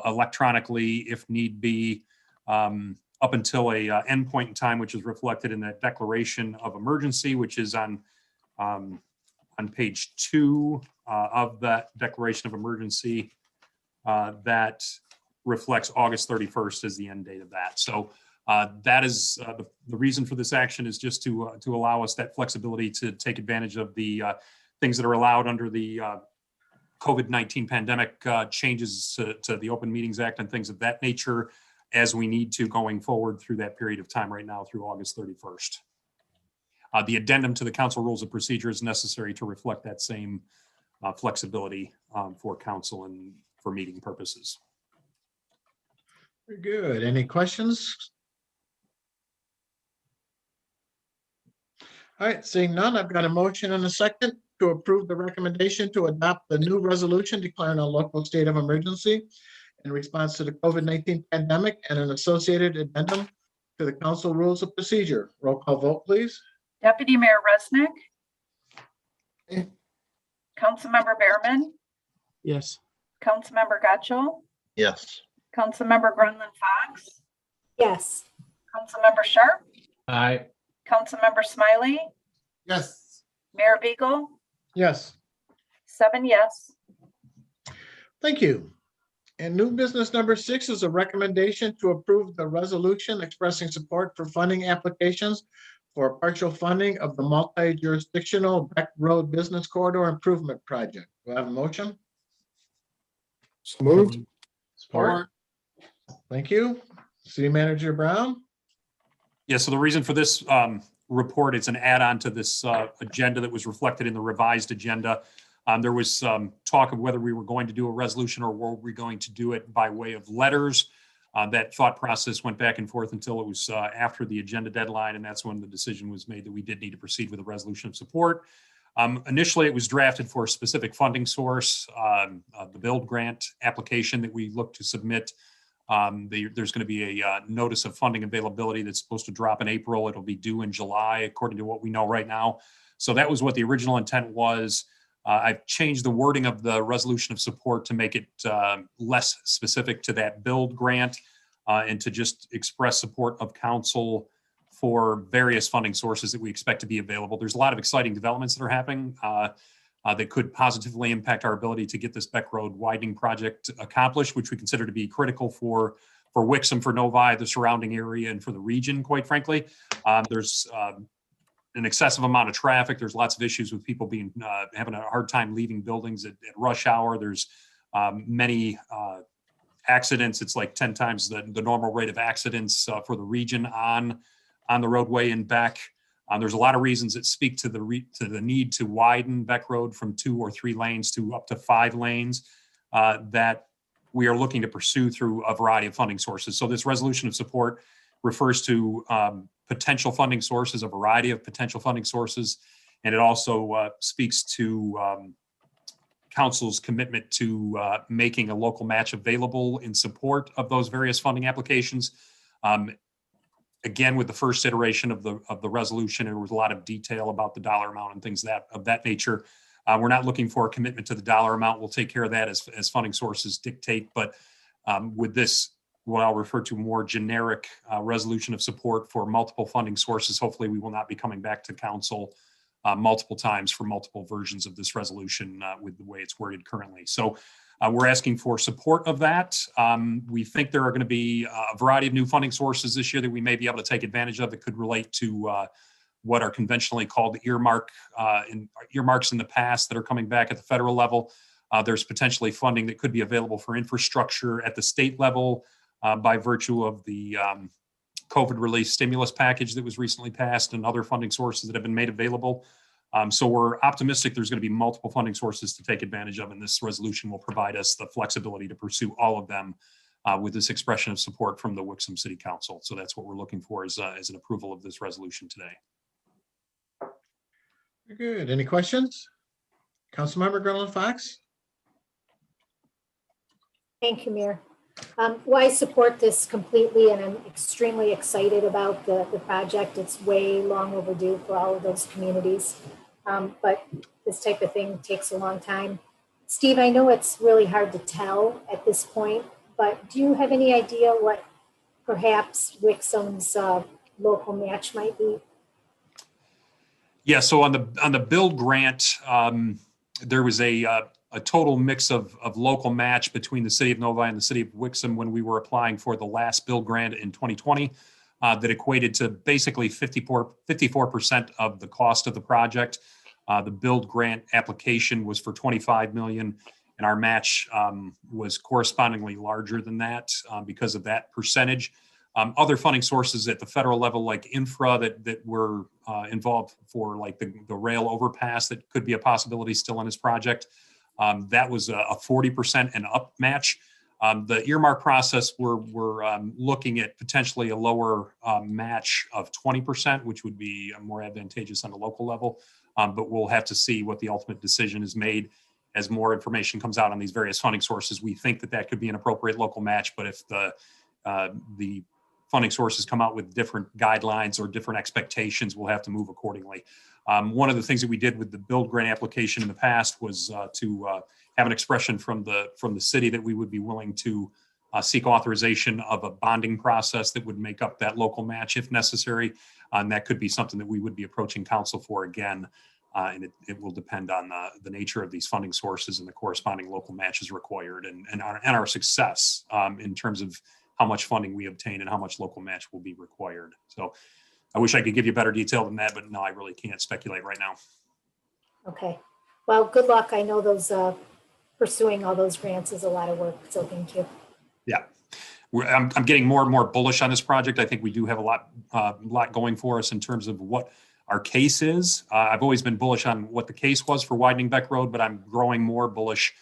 electronically if need be, up until a end point in time, which is reflected in that declaration of emergency, which is on page 2 of that declaration of emergency. That reflects August 31st as the end date of that. So that is the reason for this action, is just to allow us that flexibility to take advantage of the things that are allowed under the COVID-19 pandemic changes to the Open Meetings Act and things of that nature, as we need to going forward through that period of time right now through August 31st. The addendum to the council rules of procedure is necessary to reflect that same flexibility for council and for meeting purposes. Very good. Any questions? All right, seeing none, I've got a motion and a second to approve the recommendation to adopt the new resolution declaring a local state of emergency in response to the COVID-19 pandemic and an associated addendum to the council rules of procedure. Roll call vote, please. Deputy Mayor Resnick, Aye. Councilmember Behrman, Yes. Councilmember Gotchall, Yes. Councilmember Grunland Fox, Yes. Councilmember Sharp, Aye. Councilmember Smiley, Yes. Mayor Beagle, Yes. 7 yes. Thank you. And new business number 6 is a recommendation to approve the resolution expressing support for funding applications for partial funding of the multi-jurisdictional Beck Road Business Corridor Improvement Project. Do I have a motion? So moved. Support. Thank you. City Manager Brown? Yeah, so the reason for this report, it's an add-on to this agenda that was reflected in the revised agenda. There was talk of whether we were going to do a resolution or were we going to do it by way of letters. That thought process went back and forth until it was after the agenda deadline, and that's when the decision was made that we did need to proceed with a resolution of support. Initially, it was drafted for a specific funding source, the build grant application that we look to submit. There's going to be a notice of funding availability that's supposed to drop in April. It'll be due in July, according to what we know right now. So that was what the original intent was. I've changed the wording of the resolution of support to make it less specific to that build grant and to just express support of council for various funding sources that we expect to be available. There's a lot of exciting developments that are happening that could positively impact our ability to get this Beck Road widening project accomplished, which we consider to be critical for Wixom, for Novi, the surrounding area, and for the region, quite frankly. There's an excessive amount of traffic. There's lots of issues with people having a hard time leaving buildings at rush hour. There's many accidents. It's like 10 times the normal rate of accidents for the region on the roadway in Beck. There's a lot of reasons that speak to the need to widen Beck Road from 2 or 3 lanes to up to 5 lanes that we are looking to pursue through a variety of funding sources. So this resolution of support refers to potential funding sources, a variety of potential funding sources, and it also speaks to council's commitment to making a local match available in support of those various funding applications. Again, with the first iteration of the resolution, there was a lot of detail about the dollar amount and things of that nature. We're not looking for a commitment to the dollar amount. We'll take care of that as funding sources dictate. But with this, what I'll refer to more generic resolution of support for multiple funding sources, hopefully we will not be coming back to council multiple times for multiple versions of this resolution with the way it's worded currently. So we're asking for support of that. We think there are going to be a variety of new funding sources this year that we may be able to take advantage of that could relate to what are conventionally called the earmarks in the past that are coming back at the federal level. There's potentially funding that could be available for infrastructure at the state level by virtue of the COVID relief stimulus package that was recently passed and other funding sources that have been made available. So we're optimistic there's going to be multiple funding sources to take advantage of, and this resolution will provide us the flexibility to pursue all of them with this expression of support from the Wixom City Council. So that's what we're looking for as an approval of this resolution today. Very good. Any questions? Councilmember Garland Fox? Thank you, Mayor. Well, I support this completely, and I'm extremely excited about the project. It's way long overdue for all of those communities. But this type of thing takes a long time. Steve, I know it's really hard to tell at this point, but do you have any idea what perhaps Wixom's local match might be? Yeah, so on the build grant, there was a total mix of local match between the city of Novi and the city of Wixom when we were applying for the last build grant in 2020 that equated to basically 54% of the cost of the project. The build grant application was for 25 million, and our match was correspondingly larger than that because of that percentage. Other funding sources at the federal level, like infra that were involved for like the rail overpass that could be a possibility still in this project. That was a 40% and up match. The earmark process, we're looking at potentially a lower match of 20%, which would be more advantageous on the local level. But we'll have to see what the ultimate decision is made as more information comes out on these various funding sources. We think that could be an appropriate local match, but if the funding sources come out with different guidelines or different expectations, we'll have to move accordingly. One of the things that we did with the build grant application in the past was to have an expression from the city that we would be willing to seek authorization of a bonding process that would make up that local match if necessary. And that could be something that we would be approaching council for again. And it will depend on the nature of these funding sources and the corresponding local matches required and our success in terms of how much funding we obtain and how much local match will be required. So I wish I could give you better detail than that, but no, I really can't speculate right now. Okay. Well, good luck. I know those pursuing all those grants is a lot of work, so thank you. Yeah. I'm getting more and more bullish on this project. I think we do have a lot going for us in terms of what our case is. I've always been bullish on what the case was for widening Beck Road, but I'm growing more bullish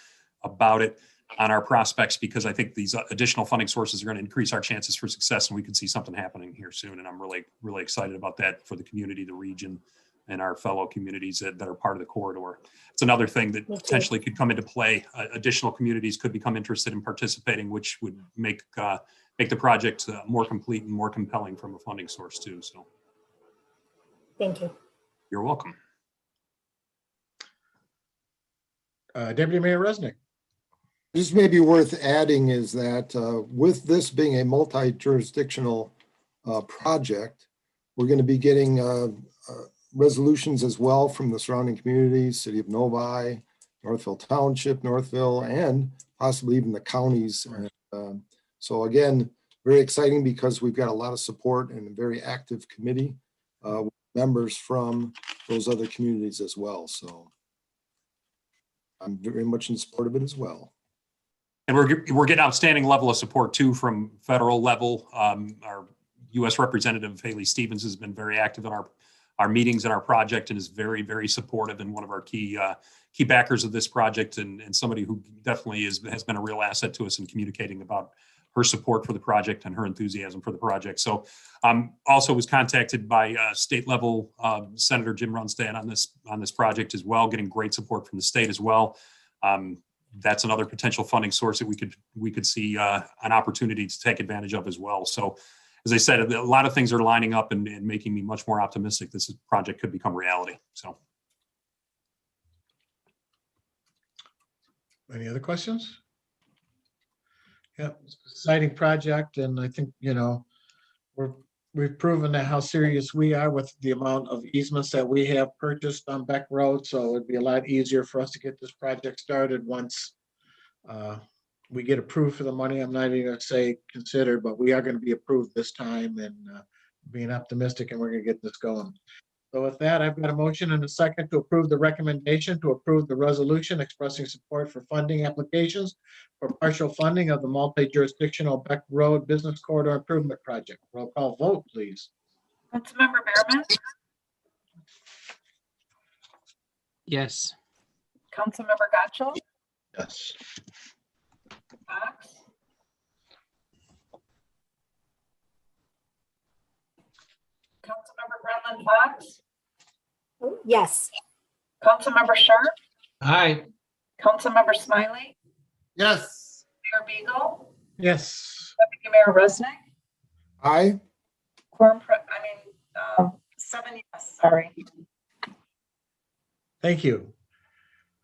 about it on our prospects because I think these additional funding sources are going to increase our chances for success, and we could see something happening here soon. And I'm really, really excited about that for the community, the region, and our fellow communities that are part of the corridor. It's another thing that potentially could come into play. Additional communities could become interested in participating, which would make the project more complete and more compelling from a funding source too. So, thank you. You're welcome. Deputy Mayor Resnick. This may be worth adding is that with this being a multi-jurisdictional project, we're going to be getting resolutions as well from the surrounding communities, City of Novi, Northville Township, Northville, and possibly even the counties. So again, very exciting because we've got a lot of support and a very active committee with members from those other communities as well. So I'm very much in support of it as well. And we're getting outstanding level of support too from federal level. Our U.S. Representative Haley Stevens has been very active in our meetings and our project and is very, very supportive and one of our key backers of this project and somebody who definitely has been a real asset to us in communicating about her support for the project and her enthusiasm for the project. So also was contacted by state level Senator Jim Runstad on this project as well, getting great support from the state as well. That's another potential funding source that we could see an opportunity to take advantage of as well. So as I said, a lot of things are lining up and making me much more optimistic this project could become reality. So. Any other questions? Yeah, it's an exciting project. And I think, we're we've proven that how serious we are with the amount of easements that we have purchased on Beck Road. So it'd be a lot easier for us to get this project started once we get approved for the money. I'm not even gonna say considered, but we are gonna be approved this time, and being optimistic, and we're gonna get this going. So with that, I've got a motion and a second to approve the recommendation to approve the resolution expressing support for funding applications for partial funding of the multi-jurisdictional Beck Road Business Corridor Improvement Project. Roll call vote, please. Councilmember Behrman, Yes. Councilmember Gotchall, Yes. Fox, Councilmember Brennan Fox, Oh, yes. Councilmember Sharp, Aye. Councilmember Smiley, Yes. Mayor Beagle, Yes. Deputy Mayor Resnick, Aye. seven yes, sorry. Thank you.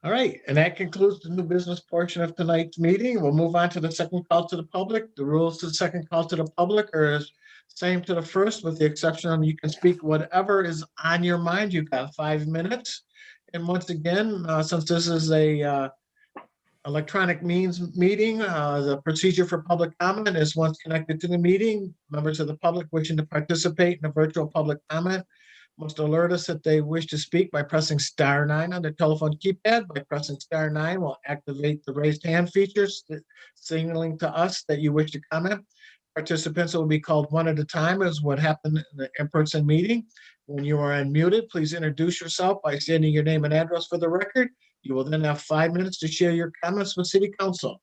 All right, and that concludes the new business portion of tonight's meeting. We'll move on to the second call to the public. The rules to the second call to the public are same to the first, with the exception of you can speak whatever is on your mind. You've got 5 minutes. And once again, since this is a electronic means meeting, the procedure for public comment is once connected to the meeting, members of the public wishing to participate in a virtual public comment must alert us that they wish to speak by pressing *9 on their telephone keypad. By pressing *9 will activate the raised hand features, signaling to us that you wish to comment. Participants will be called one at a time, as what happened in the in-person meeting. When you are unmuted, please introduce yourself by stating your name and address for the record. You will then have 5 minutes to share your comments with City Council.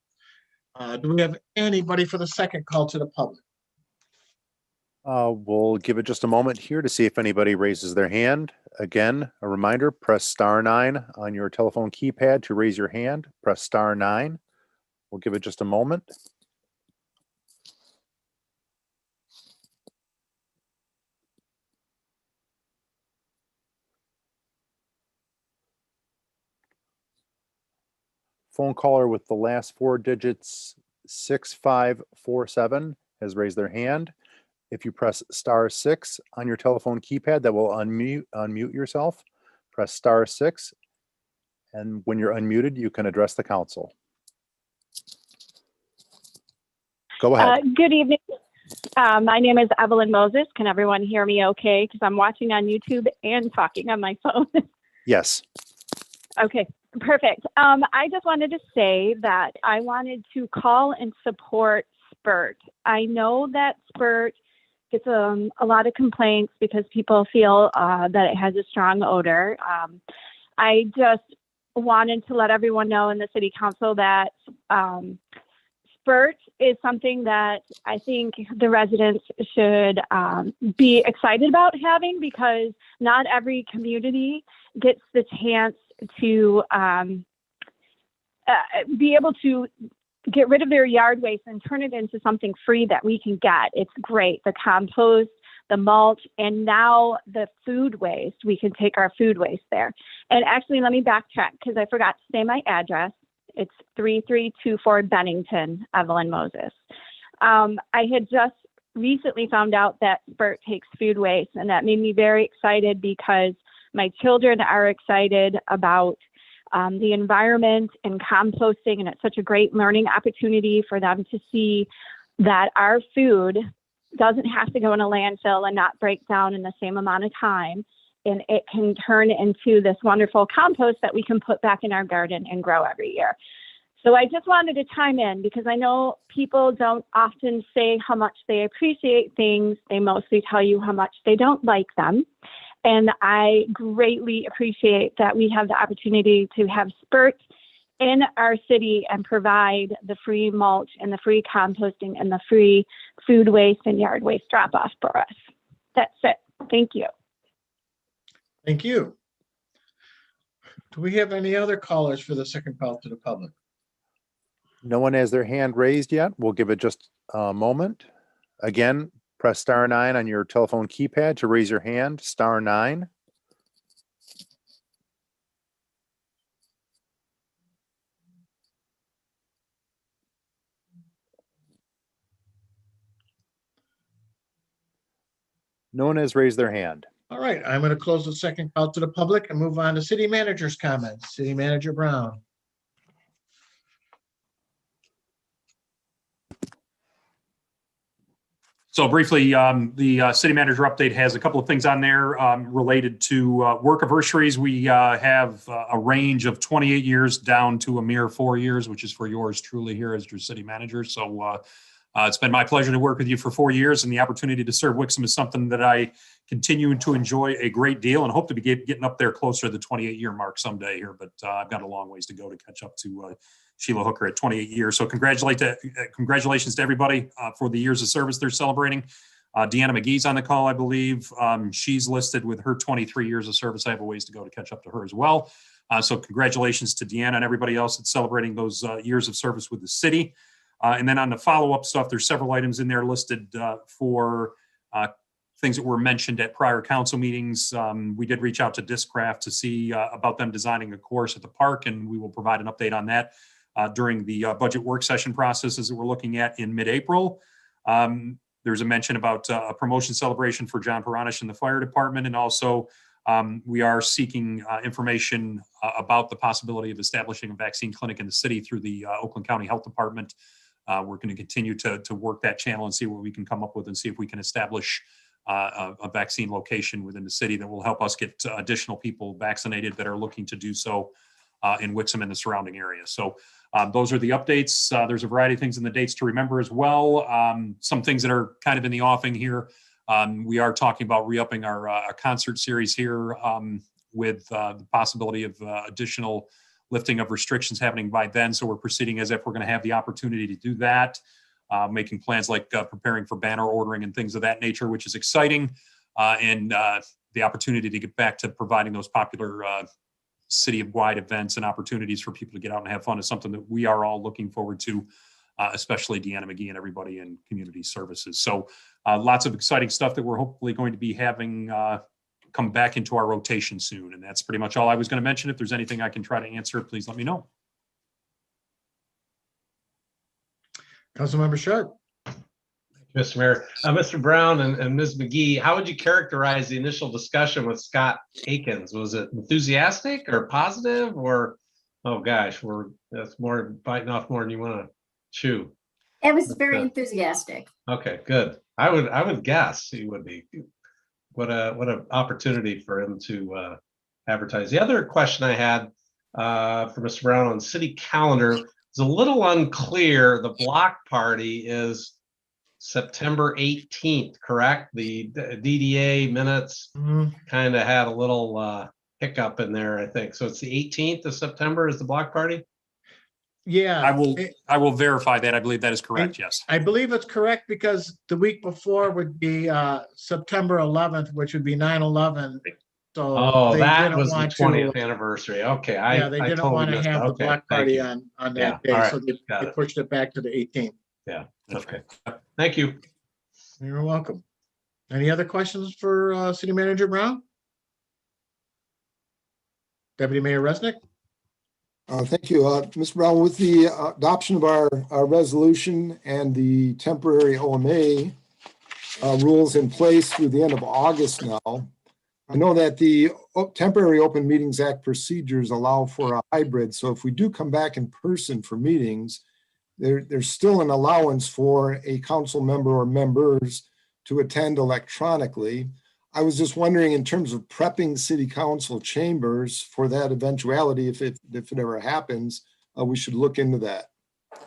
Do we have anybody for the second call to the public? We'll give it just a moment here to see if anybody raises their hand. Again, a reminder, press *9 on your telephone keypad to raise your hand. Press *9. We'll give it just a moment. Phone caller with the last 4 digits 6547 has raised their hand. If you press *6 on your telephone keypad, that will unmute yourself. Press *6, and when you're unmuted, you can address the council. Go ahead. Good evening. My name is Evelyn Moses. Can everyone hear me okay? Because I'm watching on YouTube and talking on my phone. Yes. Okay, perfect. I just wanted to say that I wanted to call and support Spurt. I know that Spurt gets a lot of complaints because people feel that it has a strong odor. I just wanted to let everyone know in the City Council that Spurt is something that I think the residents should be excited about having, because not every community gets the chance to be able to get rid of their yard waste and turn it into something free that we can get. It's great. The compost, the mulch, and now the food waste. We can take our food waste there. And actually, let me backtrack because I forgot to say my address. It's 3324 Bennington, Evelyn Moses. I had just recently found out that Spurt takes food waste, and that made me very excited because my children are excited about the environment and composting, and it's such a great learning opportunity for them to see that our food doesn't have to go in a landfill and not break down in the same amount of time, and it can turn into this wonderful compost that we can put back in our garden and grow every year. So I just wanted to chime in because I know people don't often say how much they appreciate things. They mostly tell you how much they don't like them. And I greatly appreciate that we have the opportunity to have Spurt in our city and provide the free mulch and the free composting and the free food waste and yard waste drop off for us. That's it. Thank you. Thank you. Do we have any other callers for the second call to the public? No one has their hand raised yet. We'll give it just a moment. Again, press *9 on your telephone keypad to raise your hand. *9. No one has raised their hand. All right, I'm going to close the second call to the public and move on to city manager's comments. City Manager Brown. So briefly, the city manager update has a couple of things on there related to work anniversaries. We have a range of 28 years down to a mere 4 years, which is for yours truly here as your city manager. So it's been my pleasure to work with you for 4 years, and the opportunity to serve Wixom is something that I continue to enjoy a great deal and hope to be getting up there closer to the 28-year mark someday here. But I've got a long ways to go to catch up to Sheila Hooker at 28 years. So congratulations to everybody for the years of service they're celebrating. Deanna McGee's on the call, I believe. She's listed with her 23 years of service. I have a ways to go to catch up to her as well. So congratulations to Deanna and everybody else that's celebrating those years of service with the city. And then on the follow-up stuff, there's several items in there listed for things that were mentioned at prior council meetings. We did reach out to Discraft to see about them designing a course at the park, and we will provide an update on that during the budget work session processes that we're looking at in mid-April. There's a mention about a promotion celebration for John Paranish in the fire department, and also we are seeking information about the possibility of establishing a vaccine clinic in the city through the Oakland County Health Department. We're going to continue to work that channel and see what we can come up with and see if we can establish a vaccine location within the city that will help us get additional people vaccinated that are looking to do so in Wixom and the surrounding area. So those are the updates. There's a variety of things in the dates to remember as well. Some things that are kind of in the offing here. We are talking about re-upping our concert series here with the possibility of additional lifting of restrictions happening by then. So we're proceeding as if we're going to have the opportunity to do that, making plans like preparing for banner ordering and things of that nature, which is exciting. And the opportunity to get back to providing those popular city-wide events and opportunities for people to get out and have fun is something that we are all looking forward to, especially Deanna McGee and everybody in community services. So lots of exciting stuff that we're hopefully going to be having come back into our rotation soon. And that's pretty much all I was going to mention. If there's anything I can try to answer, please let me know. Councilmember Sharp. Mr. Mayor, Mr. Brown and Ms. McGee, how would you characterize the initial discussion with Scott Akins? Was it enthusiastic or positive, or, oh gosh, that's more biting off more than you want to chew? It was very enthusiastic. Okay, good. I would guess he would be. What an opportunity for him to advertise. The other question I had for Mr. Brown on city calendar is a little unclear. The block party is September 18th, correct? The DDA minutes kind of had a little hiccup in there, I think. So it's the 18th of September is the block party? Yeah. I will verify that. I believe that is correct, yes. I believe it's correct because the week before would be September 11th, which would be 9/11. So that was the 20th anniversary. Okay. They didn't want to have the block party on that day, so they pushed it back to the 18th. Yeah. Okay. Thank you. You're welcome. Any other questions for City Manager Brown? Deputy Mayor Resnick? Thank you. Mr. Brown, with the adoption of our resolution and the temporary OMA rules in place through the end of August now, I know that the Temporary Open Meetings Act procedures allow for a hybrid. So if we do come back in person for meetings, there's still an allowance for a council member or members to attend electronically. I was just wondering, in terms of prepping city council chambers for that eventuality, if it ever happens, we should look into that.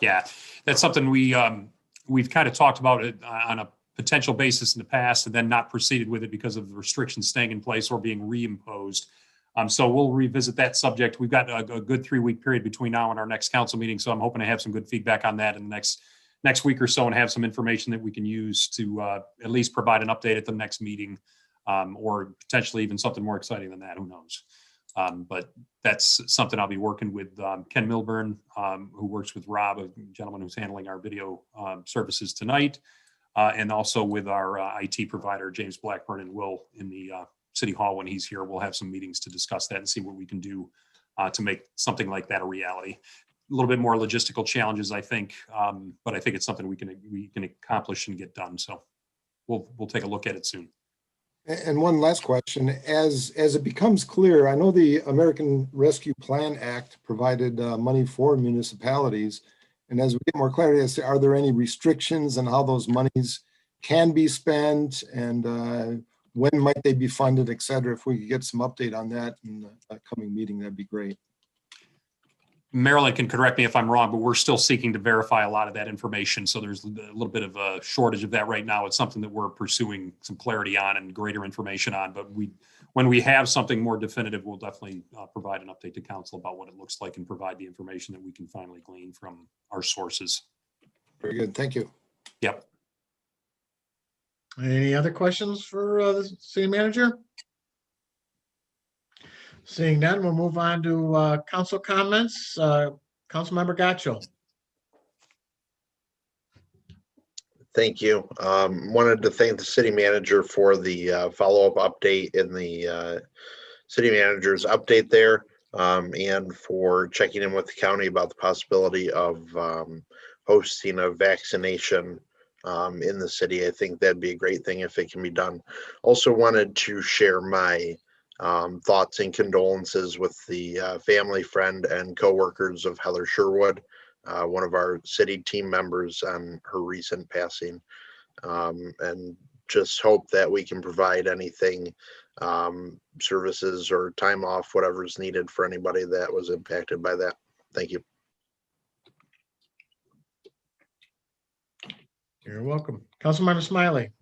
Yeah, that's something we've kind of talked about it on a potential basis in the past, and then not proceeded with it because of the restrictions staying in place or being reimposed. So we'll revisit that subject. We've got a good 3-week period between now and our next council meeting. So I'm hoping to have some good feedback on that in the next week or so, and have some information that we can use to at least provide an update at the next meeting, or potentially even something more exciting than that. Who knows? But that's something I'll be working with Ken Milburn, who works with Rob, a gentleman who's handling our video services tonight, and also with our IT provider, James Blackburn, and Will in the City Hall when he's here. We'll have some meetings to discuss that and see what we can do to make something like that a reality. A little bit more logistical challenges, I think, but I think it's something we can accomplish and get done. So we'll take a look at it soon. And one last question, as it becomes clear, I know the American Rescue Plan Act provided money for municipalities. And as we get more clarity, as to are there any restrictions on how those monies can be spent and when might they be funded, et cetera? If we could get some update on that in the coming meeting, that'd be great. Marilyn can correct me if I'm wrong, but we're still seeking to verify a lot of that information. So there's a little bit of a shortage of that right now. It's something that we're pursuing some clarity on and greater information on. But when we have something more definitive, we'll definitely provide an update to council about what it looks like and provide the information that we can finally glean from our sources. Very good. Thank you. Yep. Any other questions for the city manager? Seeing none, we'll move on to council comments. Councilmember Gaccio. Thank you. Wanted to thank the city manager for the follow-up update in the city manager's update there, and for checking in with the county about the possibility of hosting a vaccination in the city. I think that'd be a great thing if it can be done. Also wanted to share my thoughts and condolences with the family, friend, and co-workers of Heather Sherwood, one of our city team members, on her recent passing, and just hope that we can provide anything, services or time off, whatever's needed for anybody that was impacted by that. Thank you. You're welcome. Councilmember Smiley.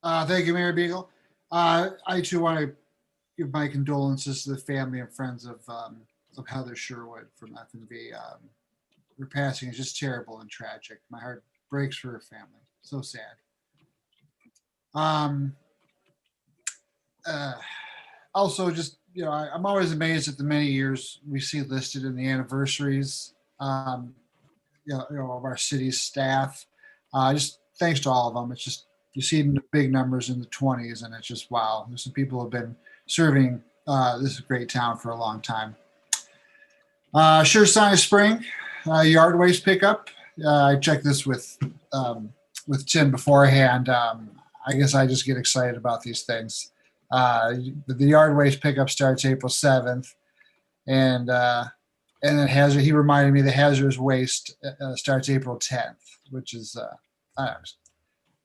Thank you, Mayor Beagle. I too want to give my condolences to the family and friends of Heather Sherwood from FNV. Her passing is just terrible and tragic. My heart breaks for her family. So sad. Also, just, I'm always amazed at the many years we see listed in the anniversaries, of our city's staff. Just thanks to all of them. It's just, you see the big numbers in the 20s, and it's just, wow. There's some people who have been serving this great town for a long time. Sure sign of spring, yard waste pickup. I checked this with Tim beforehand. I guess I just get excited about these things. The yard waste pickup starts April 7th, and then he reminded me the hazardous waste starts April 10th, which is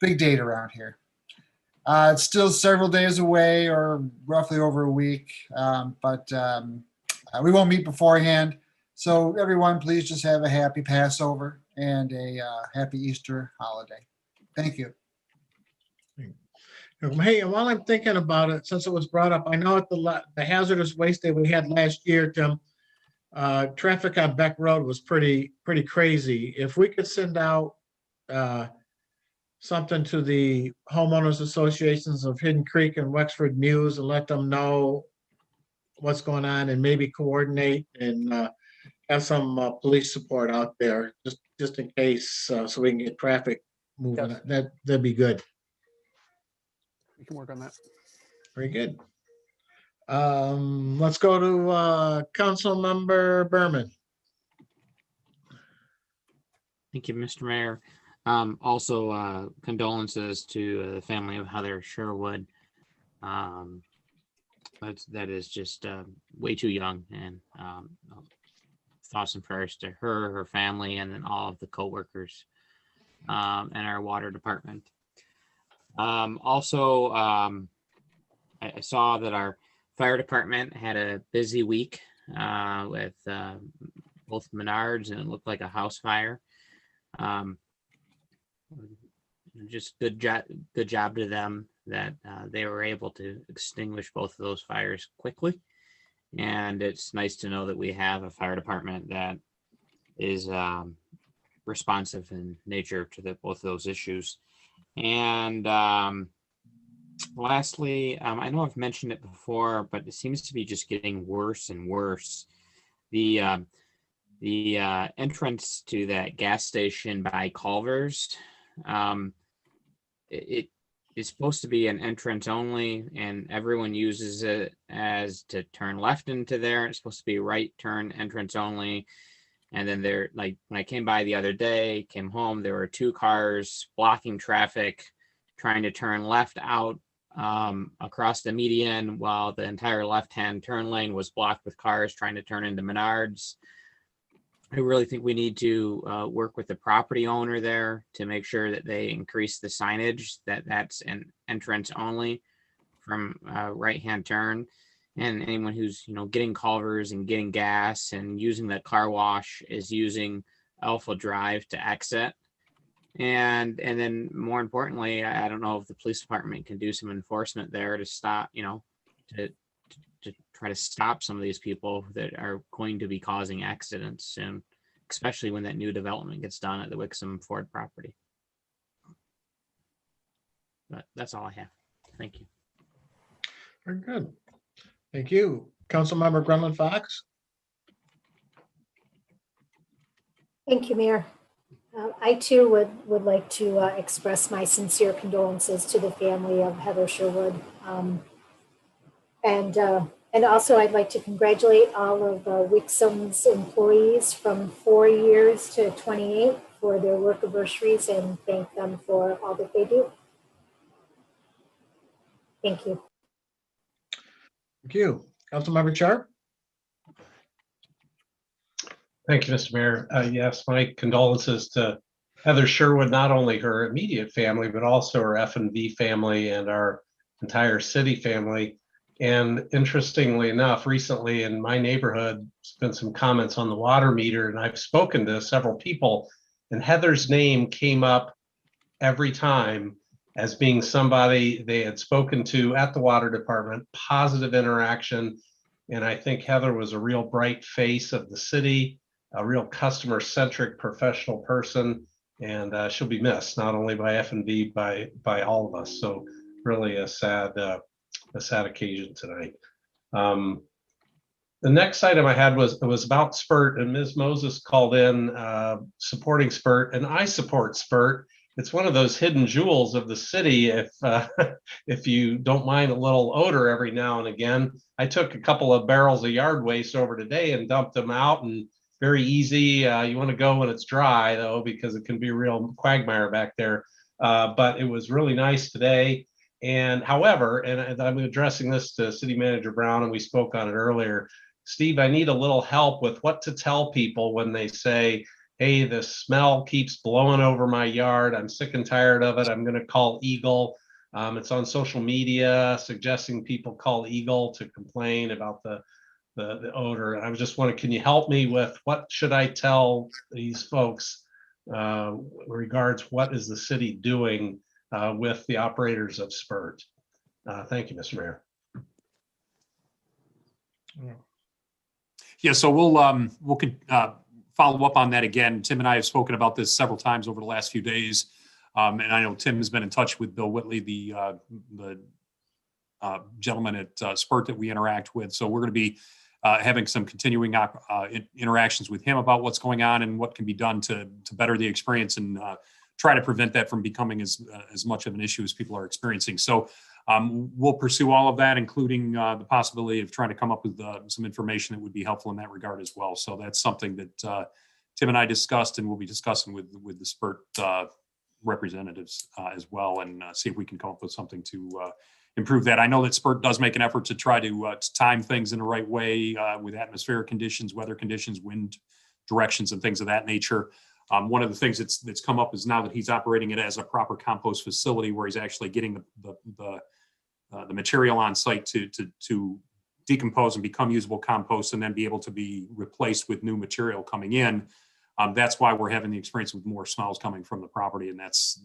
big date around here. It's still several days away, or roughly over a week, but we won't meet beforehand. So everyone, please just have a happy Passover and a happy Easter holiday. Thank you. Hey, and while I'm thinking about it, since it was brought up, I know at the hazardous waste day we had last year, Tim, traffic on Beck Road was pretty crazy. If we could send out something to the homeowners associations of Hidden Creek and Wexford Mews and let them know what's going on, and maybe coordinate and have some police support out there just in case, so we can get traffic moving. Yes. That'd be good. We can work on that. Very good. Let's go to Councilmember Berman. Thank you, Mr. Mayor. Also, condolences to the family of Heather Sherwood. That is just way too young, and thoughts and prayers to her family, and then all of the co-workers and our water department. Also, I saw that our fire department had a busy week with both Menards, and it looked like a house fire. Just good job to them that they were able to extinguish both of those fires quickly. And it's nice to know that we have a fire department that is responsive in nature to both of those issues. And lastly, I know I've mentioned it before, but it seems to be just getting worse and worse. The entrance to that gas station by Culver's, it is supposed to be an entrance only, and everyone uses it as to turn left into there. It's supposed to be right turn entrance only. And then there, like when I came by the other day, came home, there were 2 cars blocking traffic, trying to turn left out across the median, while the entire left-hand turn lane was blocked with cars trying to turn into Menards. I really think we need to work with the property owner there to make sure that they increase the signage, that's an entrance only from right-hand turn. And anyone who's, getting Culver's and getting gas and using the car wash is using Alpha Drive to exit. And then more importantly, I don't know if the police department can do some enforcement there to stop, to try to stop some of these people that are going to be causing accidents soon, especially when that new development gets done at the Wixom Ford property. But that's all I have. Thank you. Very good. Thank you. Councilmember Gremlin Fox. Thank you, Mayor. I too would like to express my sincere condolences to the family of Heather Sherwood. And also I'd like to congratulate all of Wixom's employees from 4 years to 28 for their work anniversaries and thank them for all that they do. Thank you. Thank you. Councilmember Sharp. Thank you, Mr. Mayor. Yes, my condolences to Heather Sherwood, not only her immediate family, but also her F&V family and our entire city family. And interestingly enough, recently in my neighborhood, there's been some comments on the water meter, and I've spoken to several people, and Heather's name came up every time as being somebody they had spoken to at the water department, positive interaction. And I think Heather was a real bright face of the city, a real customer-centric professional person, and she'll be missed not only by F&B, by all of us. So really a sad occasion tonight. The next item I had was about SPURT, and Ms. Moses called in supporting SPURT, and I support SPURT. It's one of those hidden jewels of the city. If you don't mind a little odor every now and again, I took a couple of barrels of yard waste over today and dumped them out, and very easy. You want to go when it's dry though, because it can be a real quagmire back there. But it was really nice today. And however, and I'm addressing this to City Manager Brown, and we spoke on it earlier, Steve, I need a little help with what to tell people when they say, hey, the smell keeps blowing over my yard. I'm sick and tired of it. I'm going to call Eagle. It's on social media suggesting people call Eagle to complain about the odor. And I was just wondering, can you help me with what should I tell these folks regards what is the city doing with the operators of SPURT? Thank you, Mr. Mayor. Yeah, so we'll follow up on that again. Tim and I have spoken about this several times over the last few days. And I know Tim has been in touch with Bill Whitley, the gentleman at SPURT that we interact with. So we're going to be having some continuing interactions with him about what's going on and what can be done to better the experience and try to prevent that from becoming as much of an issue as people are experiencing. So we'll pursue all of that, including the possibility of trying to come up with some information that would be helpful in that regard as well. So that's something that Tim and I discussed, and we'll be discussing with the SPURT representatives as well, and see if we can come up with something to improve that. I know that SPURT does make an effort to try to time things in the right way with atmospheric conditions, weather conditions, wind directions, and things of that nature. One of the things that's come up is now that he's operating it as a proper compost facility, where he's actually getting the material on site to decompose and become usable compost, and then be able to be replaced with new material coming in. That's why we're having the experience with more smells coming from the property, and that's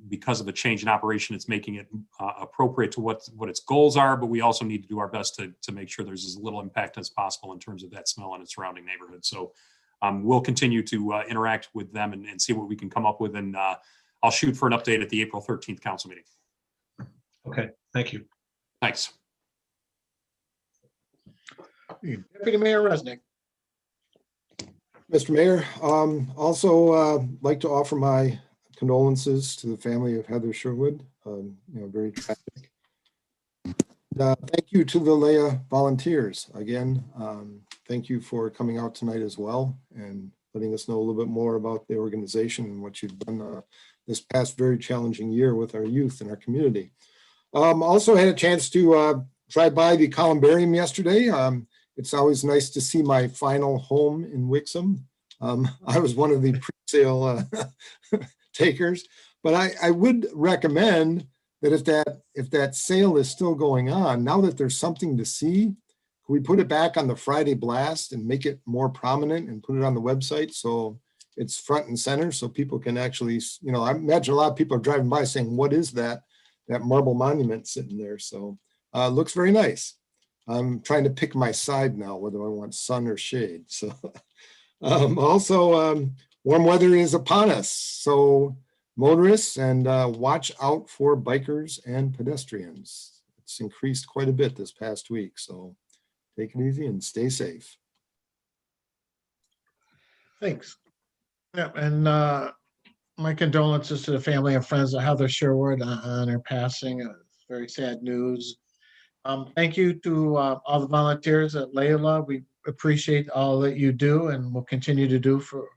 because of the change in operation. It's making it appropriate to what its goals are, but we also need to do our best to make sure there's as little impact as possible in terms of that smell in its surrounding neighborhood. So we'll continue to interact with them and see what we can come up with, and I'll shoot for an update at the April 13th council meeting. Okay, thank you. Thanks. Deputy Mayor Resnick. Mr. Mayor, also like to offer my condolences to the family of Heather Sherwood. Very tragic. Thank you to the Leah volunteers. Again, thank you for coming out tonight as well and letting us know a little bit more about the organization and what you've done this past very challenging year with our youth and our community. Also had a chance to drive by the columbarium yesterday. It's always nice to see my final home in Wixom. I was one of the pre-sale takers, but I would recommend that if that sale is still going on, now that there's something to see, can we put it back on the Friday blast and make it more prominent and put it on the website so it's front and center so people can actually, you know, I imagine a lot of people are driving by saying, what is that marble monument sitting there? So it looks very nice. I'm trying to pick my side now, whether I want sun or shade. So also warm weather is upon us. So motorists and watch out for bikers and pedestrians. It's increased quite a bit this past week. So take it easy and stay safe. Thanks. Yeah, and my condolences to the family and friends of Heather Sherwood on her passing. Very sad news. Thank you to all the volunteers at Layla. We appreciate all that you do and will continue to do for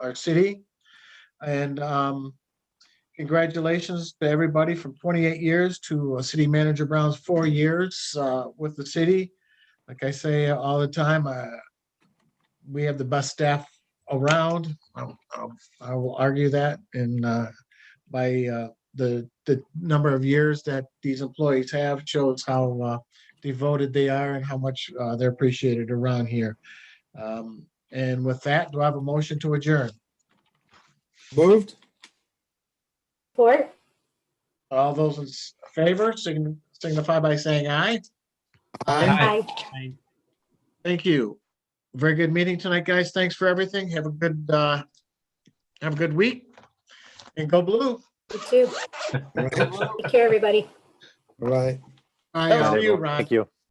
our city. And congratulations to everybody from 28 years to City Manager Brown's 4 years with the city. Like I say all the time, we have the best staff around. I will argue that, and by the number of years that these employees have shows how devoted they are and how much they're appreciated around here. And with that, do I have a motion to adjourn? Moved. Support. All those in favor signify by saying aye. Aye. Thank you. Very good meeting tonight, guys. Thanks for everything. Have a good week, and go blue. You too. All right. Take care, everybody. All right. I see you, everyone. Ron. Thank you.